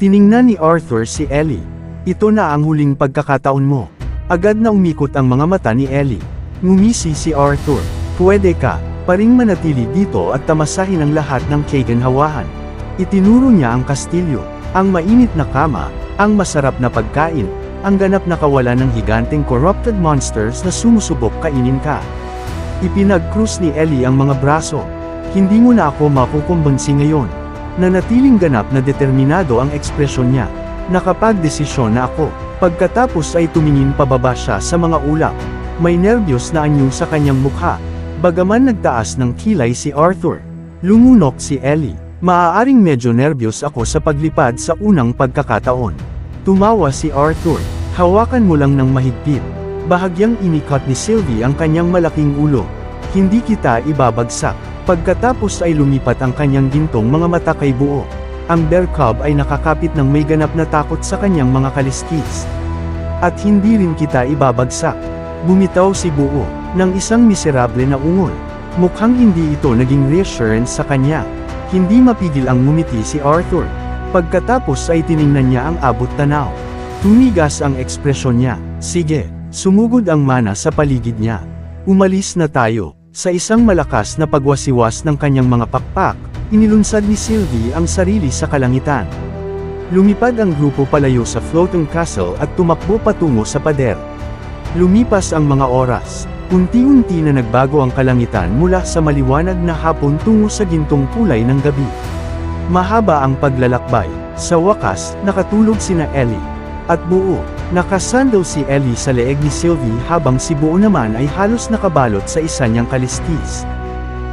Tiningnan ni Arthur si Ellie. Ito na ang huling pagkakataon mo. Agad na umikot ang mga mata ni Ellie. Ngumisi si Arthur. Pwede ka, paring manatili dito at tamasahin ang lahat ng kaganhawahan. Itinuro niya ang kastilyo, ang mainit na kama, ang masarap na pagkain, ang ganap na kawalan ng higanteng corrupted monsters na sumusubok kainin ka. Ipinag-krus ni Ellie ang mga braso. Hindi mo na ako makukumbinsi ngayon. Nanatiling ganap na determinado ang ekspresyon niya. Nakapagdesisyon na ako. Pagkatapos ay tumingin pababa siya sa mga ulap. May nerbiyos na anyo sa kanyang mukha. Bagaman nagtaas ng kilay si Arthur. Lumunok si Ellie. Maaaring medyo nerbiyos ako sa paglipad sa unang pagkakataon. Tumawa si Arthur. Hawakan mo lang ng mahigpit. Bahagyang inikot ni Sylvie ang kanyang malaking ulo. Hindi kita ibabagsak. Pagkatapos ay lumipat ang kanyang gintong mga mata kay Buo. Ang bear cub ay nakakapit ng may ganap na takot sa kanyang mga kaliskis. At hindi rin kita ibabagsak. Bumitaw si Buo, ng isang miserable na ungol. Mukhang hindi ito naging reassurance sa kanya. Hindi mapigil ang ngumiti si Arthur. Pagkatapos ay tiningnan niya ang abot tanaw. Tumigas ang ekspresyon niya. Sige, sumugod ang mana sa paligid niya. Umalis na tayo. Sa isang malakas na pagwasiwas ng kanyang mga pakpak, inilunsad ni Sylvie ang sarili sa kalangitan. Lumipad ang grupo palayo sa floating castle at tumakbo patungo sa pader. Lumipas ang mga oras. Unti-unti na nagbago ang kalangitan mula sa maliwanag na hapon tungo sa gintong kulay ng gabi. Mahaba ang paglalakbay. Sa wakas, nakatulog sina Ellie at Buo. Nakasandal si Ellie sa leeg ni Sylvie habang si Buo naman ay halos nakabalot sa isa niyang kaliskis.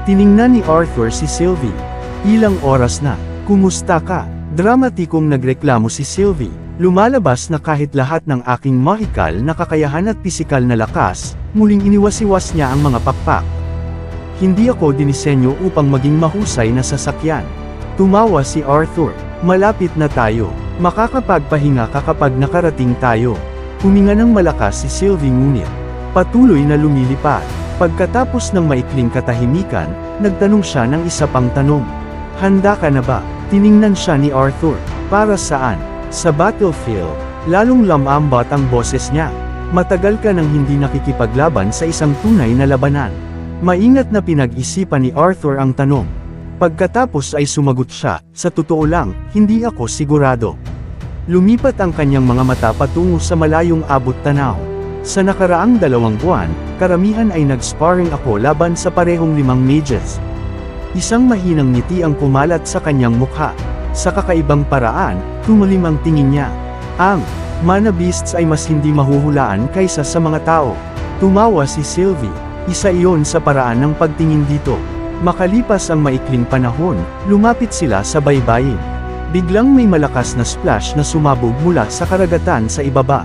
Tiningnan ni Arthur si Sylvie. Ilang oras na. Kumusta ka? Dramatikong nagreklamo si Sylvie. Lumalabas na kahit lahat ng aking mahikal na kakayahan at pisikal na lakas, muling iniwasiwas niya ang mga pakpak. Hindi ako dinisenyo upang maging mahusay na sasakyan. Tumawa si Arthur. Malapit na tayo. Makakapagpahinga ka kapag nakarating tayo. Huminga ng malakas si Sylvie ngunit patuloy na lumilipad. Pagkatapos ng maikling katahimikan, nagtanong siya ng isa pang tanong. Handa ka na ba? Tiningnan siya ni Arthur. Para saan? Sa battlefield. Lalong lamambat ang boses niya. Matagal ka nang hindi nakikipaglaban sa isang tunay na labanan. Maingat na pinag-isipan ni Arthur ang tanong. Pagkatapos ay sumagot siya, sa totoo lang, hindi ako sigurado. Lumipat ang kanyang mga mata patungo sa malayong abot tanaw. Sa nakaraang 2 buwan, karamihan ay nag-sparring ako laban sa parehong 5 mages. Isang mahinang ngiti ang pumalat sa kanyang mukha. Sa kakaibang paraan, tumalim ang tingin niya. Ang mana beasts ay mas hindi mahuhulaan kaysa sa mga tao. Tumawa si Sylvie. Isa iyon sa paraan ng pagtingin dito. Makalipas ang maikling panahon, lumapit sila sa baybayin. Biglang may malakas na splash na sumabog mula sa karagatan sa ibaba.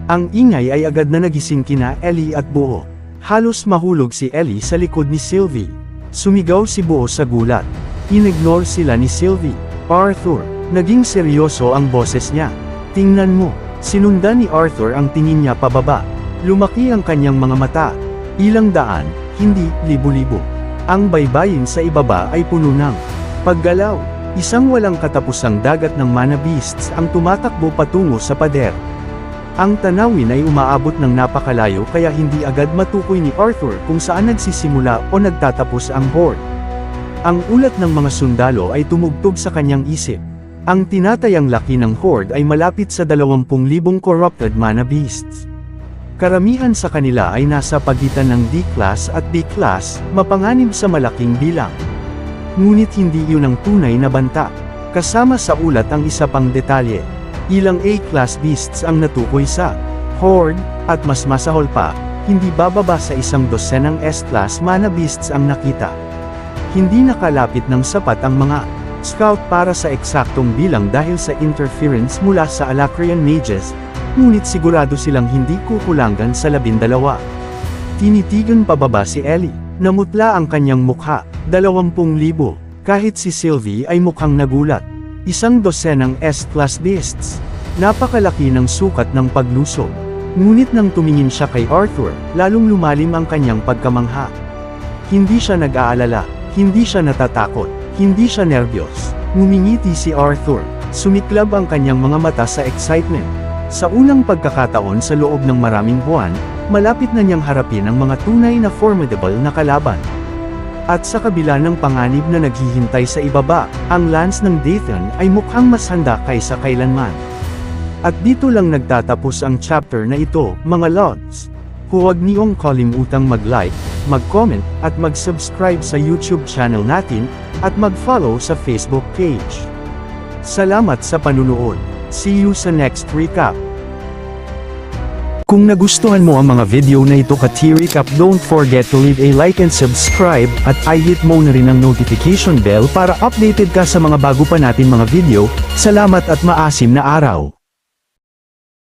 Ang ingay ay agad na nagising kina Ellie at Buo. Halos mahulog si Ellie sa likod ni Sylvie. Sumigaw si Buo sa gulat. Inignore sila ni Sylvie. Arthur, naging seryoso ang boses niya. Tingnan mo. Sinundan ni Arthur ang tingin niya pababa. Lumaki ang kanyang mga mata. Ilang daan, hindi libo-libo. Ang baybayin sa ibaba ay puno ng paggalaw. Isang walang katapusang dagat ng mana beasts ang tumatakbo patungo sa pader. Ang tanawin ay umaabot ng napakalayo kaya hindi agad matukoy ni Arthur kung saan nagsisimula o nagtatapos ang horde. Ang ulat ng mga sundalo ay tumugtog sa kanyang isip. Ang tinatayang laki ng horde ay malapit sa 20,000 corrupted mana beasts. Karamihan sa kanila ay nasa pagitan ng D-class at B-class, mapanganib sa malaking bilang. Ngunit hindi yun ang tunay na banta. Kasama sa ulat ang isa pang detalye. Ilang A-class beasts ang natukoy sa horde, at mas masahol pa, hindi bababa sa 12 S-class mana beasts ang nakita. Hindi nakalapit ng sapat ang mga scout para sa eksaktong bilang dahil sa interference mula sa Alacrian mages, ngunit sigurado silang hindi kukulangan sa 12. Tinitigan pababa si Ellie. Namutla ang kanyang mukha. 20,000. Kahit si Sylvie ay mukhang nagulat. 12 S-class beasts. Napakalaki ng sukat ng paglusog. Ngunit nang tumingin siya kay Arthur, lalong lumalim ang kanyang pagkamangha. Hindi siya nag-aalala. Hindi siya natatakot. Hindi siya nervyos. Ngumingiti si Arthur. Sumiklab ang kanyang mga mata sa excitement. Sa unang pagkakataon sa loob ng maraming buwan, malapit na niyang harapin ang mga tunay na formidable na kalaban. At sa kabila ng panganib na naghihintay sa ibaba, ang lance ng Dathan ay mukhang mas handa kaysa kailanman. At dito lang nagtatapos ang chapter na ito, mga lords. Huwag niyong kalimutang mag-like, mag-comment, at mag-subscribe sa YouTube channel natin, at mag-follow sa Facebook page. Salamat sa panunood. See you sa next recap. Kung nagustuhan mo ang mga video na ito ka-T-Recap, don't forget to leave a like and subscribe, at i-hit mo na rin ang notification bell para updated ka sa mga bago pa natin mga video. Salamat at maasim na araw!